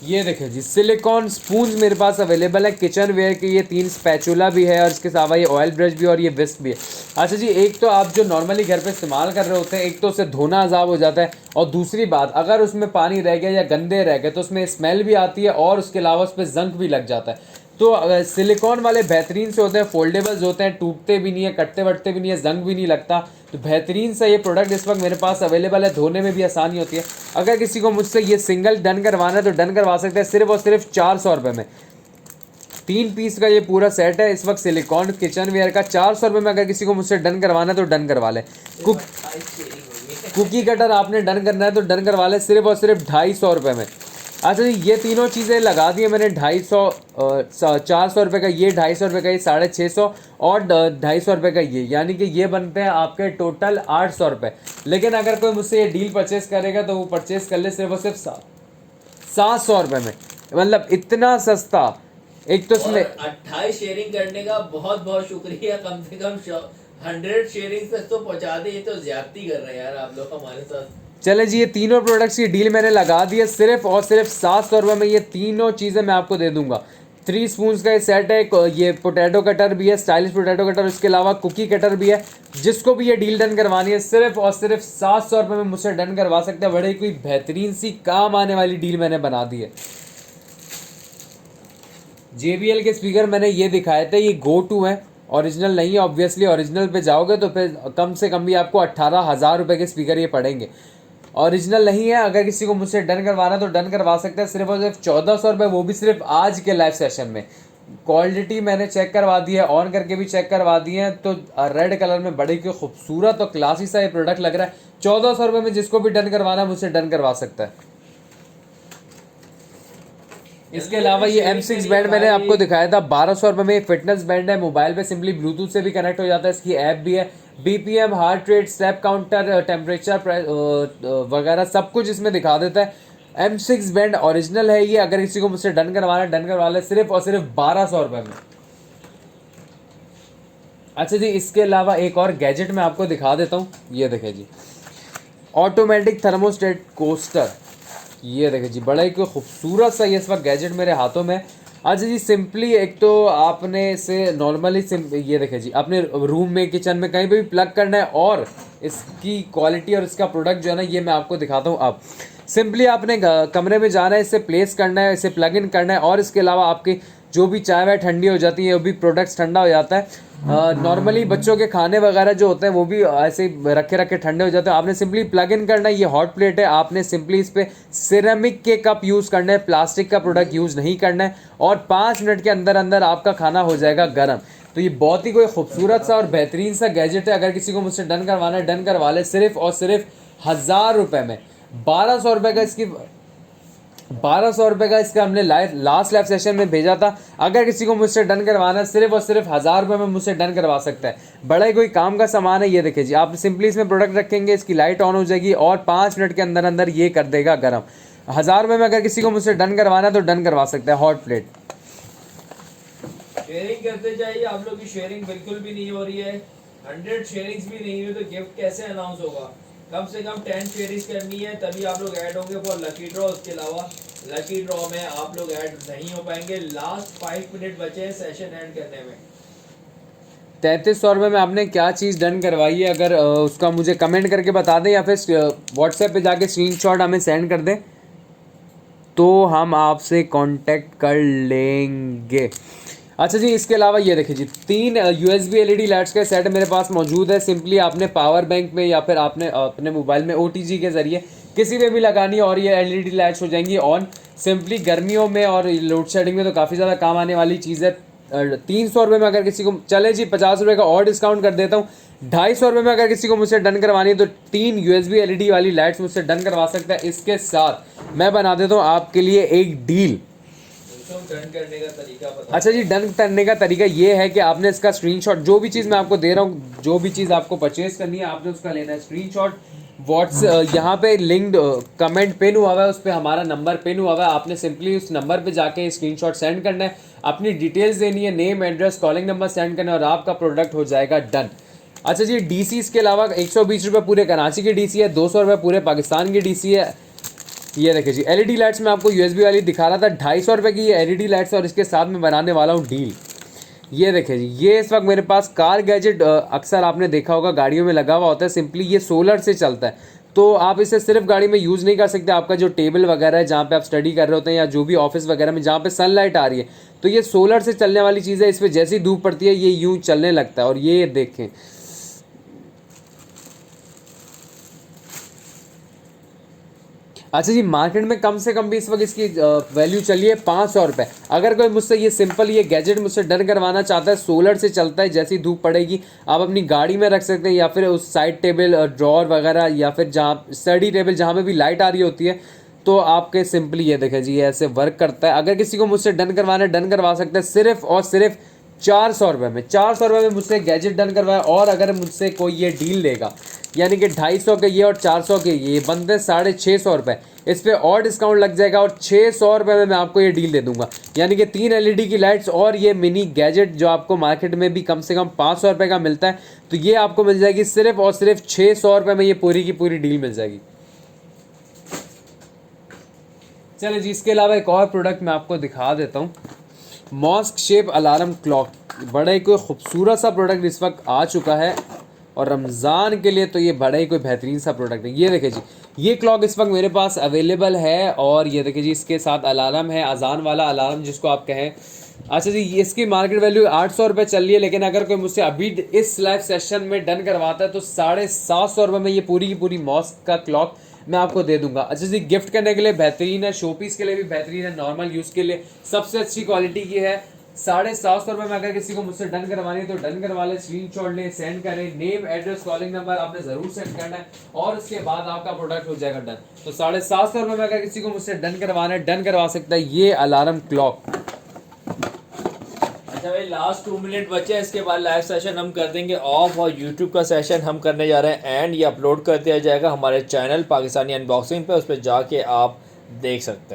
ये देखें जी, सिलिकॉन स्पून मेरे पास अवेलेबल है किचन वेयर के। ये 3 स्पैचुला भी है और इसके अलावा ये ऑयल ब्रश भी और ये विस्क भी है। अच्छा जी, एक तो आप जो नॉर्मली घर पे इस्तेमाल कर रहे होते हैं, एक तो उसे धोना अजाब हो जाता है, और दूसरी बात अगर उसमें पानी रह गया या गंदे रह गए तो उसमें स्मेल भी आती है और उसके अलावा उस पर जंक भी लग जाता है। तो सिलिकॉन वाले बेहतरीन से होते हैं, फोल्डेबल्स होते हैं, टूटते भी नहीं है, कटते वटते भी नहीं है, जंग भी नहीं लगता। तो बेहतरीन सा ये प्रोडक्ट इस वक्त मेरे पास अवेलेबल है, धोने में भी आसानी होती है। अगर किसी को मुझसे ये सिंगल डन करवाना है तो डन करवा सकते हैं सिर्फ और सिर्फ 400 रुपये में। 3 पीस का ये पूरा सेट है इस वक्त सिलिकॉन किचन वेयर का। 400 रुपये में अगर किसी को मुझसे डन करवाना है तो डन करवा ले। कुकी कटर आपने डन करना है तो डन करवा ले सिर्फ और सिर्फ 250 रुपये में। अच्छा जी, ये तीनों चीज़ें लगा दी है मैंने 400 रुपये का ये, 250 रुपये का ये, 650 और 250 रुपये का ये, यानी कि ये बनते हैं आपके टोटल 800 रुपये। लेकिन अगर कोई मुझसे ये डील परचेस करेगा तो वो परचेस कर ले सिर्फ और सिर्फ 700 रुपये में। मतलब इतना सस्ता। एक तो इसमें 28 शेयरिंग करने का बहुत बहुत शुक्रिया। कम से कम 100 शेयरिंग तक तो पहुंचा दे। ये तो ज्यादती कर रहे हैं यार आप लोग हमारे साथ। चले जी, ये तीनों प्रोडक्ट्स की डील मैंने लगा दी है सिर्फ और सिर्फ 700 रुपये में। ये तीनों चीज़ें मैं आपको दे दूंगा। 3 स्पून का ये सेट है, ये पोटैटो कटर भी है, स्टाइलिश पोटैटो कटर, इसके अलावा कुकी कटर भी है। जिसको भी ये डील डन करवानी है सिर्फ और सिर्फ 700 रुपये में मुझसे डन करवा सकते हैं। बड़े कोई बेहतरीन सी काम आने वाली डील मैंने बना दी है। JBL के स्पीकर मैंने ये दिखाए थे, ये गो टू है, ओरिजिनल नहीं है। ऑब्वियसली ओरिजिनल पे जाओगे तो फिर कम से कम भी आपको 18,000 रुपये के स्पीकर ये पड़ेंगे। ओरिजिनल नहीं है, अगर किसी को मुझसे डन करवाना तो डन करवा सकते हैं सिर्फ और सिर्फ 1400 रुपये, वो भी सिर्फ आज के लाइव सेशन में। क्वालिटी मैंने चेक करवा दी है, ऑन करके भी चेक करवा दी है। तो रेड कलर में बड़ी की खूबसूरत और क्लासी सा ये प्रोडक्ट लग रहा है। 1400 रुपये में जिसको भी डन करवाना है मुझसे डन करवा सकता है। इसके अलावा ये M6 बैंड मैंने आपको दिखाया था 1200 रुपये में। फिटनेस बैंड है, मोबाइल पे सिंपली ब्लूटूथ से भी कनेक्ट हो जाता है। इसकी ऐप भी है, BPM, heart rate, step counter, temperature वगैरह सब कुछ इसमें दिखा देता है। M6 बैंड ओरिजिनल है ये। अगर किसी को मुझसे डन करवाना है डन करवा ले सिर्फ और सिर्फ 1200 रुपये में। अच्छा जी, इसके अलावा एक और गैजेट मैं आपको दिखा देता हूँ। ये देखें जी, ऑटोमेटिक थर्मोस्टेट कोस्टर। ये देखें जी, बड़ा ही खूबसूरत सा ये इस वक्त गैजेट मेरे हाथों में। अच्छा जी, सिंपली एक तो आपने इसे नॉर्मली ये देखें जी, अपने रूम में, किचन में, कहीं पे भी प्लग करना है। और इसकी क्वालिटी और इसका प्रोडक्ट जो है ना, ये मैं आपको दिखाता हूँ। अब सिंपली आपने कमरे में जाना है, इसे प्लेस करना है, इसे प्लग इन करना है, और इसके अलावा आपकी जो भी चाय वाय ठंडी हो जाती है, वो भी प्रोडक्ट्स ठंडा हो जाता है। नॉर्मली बच्चों के खाने वगैरह जो होते हैं वो भी ऐसे ही रखे रखे ठंडे हो जाते हैं। आपने सिंपली प्लग इन करना है। ये हॉट प्लेट है, आपने सिंपली इस पे सिरेमिक के कप यूज़ करना है, प्लास्टिक का प्रोडक्ट यूज़ नहीं करना है। और 5 मिनट के अंदर अंदर आपका खाना हो जाएगा गर्म। तो ये बहुत ही कोई खूबसूरत सा और बेहतरीन सा गैजेट है। अगर किसी को मुझसे डन करवाना है डन करवा ले सिर्फ और सिर्फ 1000 रुपये में। 1200 रुपये का इसकी 1200 रुपये का इसका हमने लास्ट लाइव सेशन में भेजा था। अगर किसी को मुझसे डन करवाना है सिर्फ और सिर्फ 1000 रुपये में मुझसे डन करवा सकता है। बड़ा ही कोई काम का सामान है। ये देखिए जी, आप सिंपली इसमें प्रोडक्ट रखेंगे, इसकी लाइट ऑन हो जाएगी और 5 मिनट के अंदर अंदर ये कर देगा गर्म। 1000 रुपये में अगर किसी को मुझसे डन करवाना है तो डन करवा सकता है। हॉट प्लेट शेयरिंग करते जाइए। आप लोग की शेयरिंग बिल्कुल भी नहीं हो रही है। 100 शेयरिंग्स भी नहीं हुई तो गिफ्ट कैसे अनाउंस होगा? कम से कम 10 शेयरिंग्स करनी है तभी आप लोग ऐड होंगे फॉर लकी ड्रॉ। उसके अलावा लकी ड्रॉ में आप लोग ऐड नहीं हो पाएंगे। लास्ट 5 मिनट बचे हैं सेशन ऐड करने में। 3300 रुपये में आपने क्या चीज़ डन करवाई है, अगर उसका मुझे कमेंट करके बता दें या फिर व्हाट्सएप पे जाके स्क्रीनशॉट हमें सेंड कर दें तो हम आपसे कांटेक्ट कर लेंगे। अच्छा जी, इसके अलावा ये देखिए जी, 3 USB LED लाइट्स का सेट मेरे पास मौजूद है। सिंपली आपने पावर बैंक में या फिर आपने अपने मोबाइल में OTG के ज़रिए किसी पे भी लगानी है और ये LED लाइट्स हो जाएंगी ऑन। सिंपली गर्मियों में और लोड शेडिंग में तो काफ़ी ज़्यादा काम आने वाली चीज़ है। 300 रुपये में अगर किसी को चले जी 50 रुपये का और डिस्काउंट कर देता हूँ, 250 रुपये में अगर किसी को मुझसे डन करवानी है तो 3 USB LED वाली लाइट्स मुझसे डन करवा सकता है। इसके साथ मैं बना देता हूँ आपके लिए एक डील। डन करने का तरीका बता। अच्छा जी, डन करने का तरीका ये है कि आपने इसका स्क्रीनशॉट, जो भी चीज़ मैं आपको दे रहा हूँ, जो भी चीज़ आपको परचेज करनी है आपने उसका लेना है स्क्रीनशॉट। यहाँ पे लिंक्ड कमेंट पिन हुआ हुआ है, उस पर हमारा नंबर पिन हुआ हुआ है। आपने सिंपली उस नंबर पे जाके स्क्रीनशॉट सेंड करना है, अपनी डिटेल्स देनी है, name address calling number send करना है और आपका प्रोडक्ट हो जाएगा डन। अच्छा जी, डीसी इसके अलावा 120 रुपये पूरे कराची की डीसी है, 200 रुपये पूरे पाकिस्तान की डीसी है। ये देखिए जी, एलईडी लाइट्स में आपको यूएसबी वाली दिखा रहा था, 250 रुपये की ये एलईडी लाइट्स और इसके साथ में बनाने वाला हूँ डील। ये देखिए जी, ये इस वक्त मेरे पास कार गैजेट अक्सर आपने देखा होगा गाड़ियों में लगा हुआ होता है, सिंपली ये सोलर से चलता है। तो आप इसे सिर्फ गाड़ी में यूज़ नहीं कर सकते, आपका जो टेबल वगैरह है जहाँ पे आप स्टडी कर रहे होते हैं या जो भी ऑफिस वगैरह में जहाँ पे सनलाइट आ रही है, तो ये सोलर से चलने वाली चीज़ है। इस पर जैसी धूप पड़ती है ये यूँ चलने लगता है। और ये देखें, अच्छा जी, मार्केट में कम से कम भी इस वक्त इसकी वैल्यू चलिए 500 रुपये। अगर कोई मुझसे ये सिंपल ये गैजेट मुझसे डन करवाना चाहता है, सोलर से चलता है, जैसी धूप पड़ेगी आप अपनी गाड़ी में रख सकते हैं या फिर उस साइड टेबल ड्रॉर वगैरह या फिर जहाँ स्टडी टेबल जहाँ पे भी लाइट आ रही होती है, तो आपके सिंपली ये देखें जी, ये ऐसे वर्क करता है। अगर किसी को मुझसे डन करवाना है डन करवा सकते हैं सिर्फ और सिर्फ 400 रुपये में। 400 रुपये में मुझसे गैजेट डन करवाए और अगर मुझसे कोई ये डील लेगा, यानी कि 250 के ये और 400 के ये बनते 650 रुपये, इस पर और डिस्काउंट लग जाएगा और 600 रुपये में मैं आपको ये डील दे दूंगा। यानी कि 3 LED की लाइट्स और ये मिनी गैजेट जो आपको मार्केट में भी कम से कम 500 रुपये का मिलता है, तो ये आपको मिल जाएगी सिर्फ और सिर्फ 600 रुपये में। ये पूरी की पूरी डील मिल जाएगी। चलिए जी, इसके अलावा एक और प्रोडक्ट मैं आपको दिखा देता हूँ, मॉस्क शेप अलार्म क्लॉक। बड़ा ही कोई खूबसूरत सा प्रोडक्ट इस वक्त आ चुका है और रमज़ान के लिए तो ये बड़ा ही कोई बेहतरीन सा प्रोडक्ट है। ये देखिए जी, ये क्लॉक इस वक्त मेरे पास अवेलेबल है और ये देखिए जी, इसके साथ अलार्म है, अजान वाला अलार्म जिसको आप कहें। अच्छा जी, इसकी मार्केट वैल्यू 800 रुपये चल रही है, लेकिन अगर कोई मुझसे अभी इस लाइव सेशन में डन करवाता है तो 750 रुपये में ये पूरी की पूरी मॉस्क का क्लॉक मैं आपको दे दूंगा। अच्छा जी, गिफ्ट करने के लिए बेहतरीन है, शोपीस के लिए भी बेहतरीन है, नॉर्मल यूज़ के लिए सबसे अच्छी क्वालिटी की है। 750 रुपये में अगर किसी को मुझसे डन करवानी है तो डन करवा ले, स्क्रीनशॉट ले, सेंड करें, नेम एड्रेस कॉलिंग नंबर आपने ज़रूर सेंड करना है और उसके बाद आपका प्रोडक्ट हो जाएगा डन। तो 750 रुपये में अगर किसी को मुझसे डन करवाना है डन करवा सकता है ये अलार्म क्लॉक। अच्छा भाई, लास्ट 2 मिनट बचे हैं, इसके बाद लाइव सेशन हम कर देंगे ऑफ और यूट्यूब का सेशन हम करने जा रहे हैं एंड ये अपलोड कर दिया जाएगा हमारे चैनल पाकिस्तानी अनबॉक्सिंग पे, उस पर जाके आप देख सकते हैं।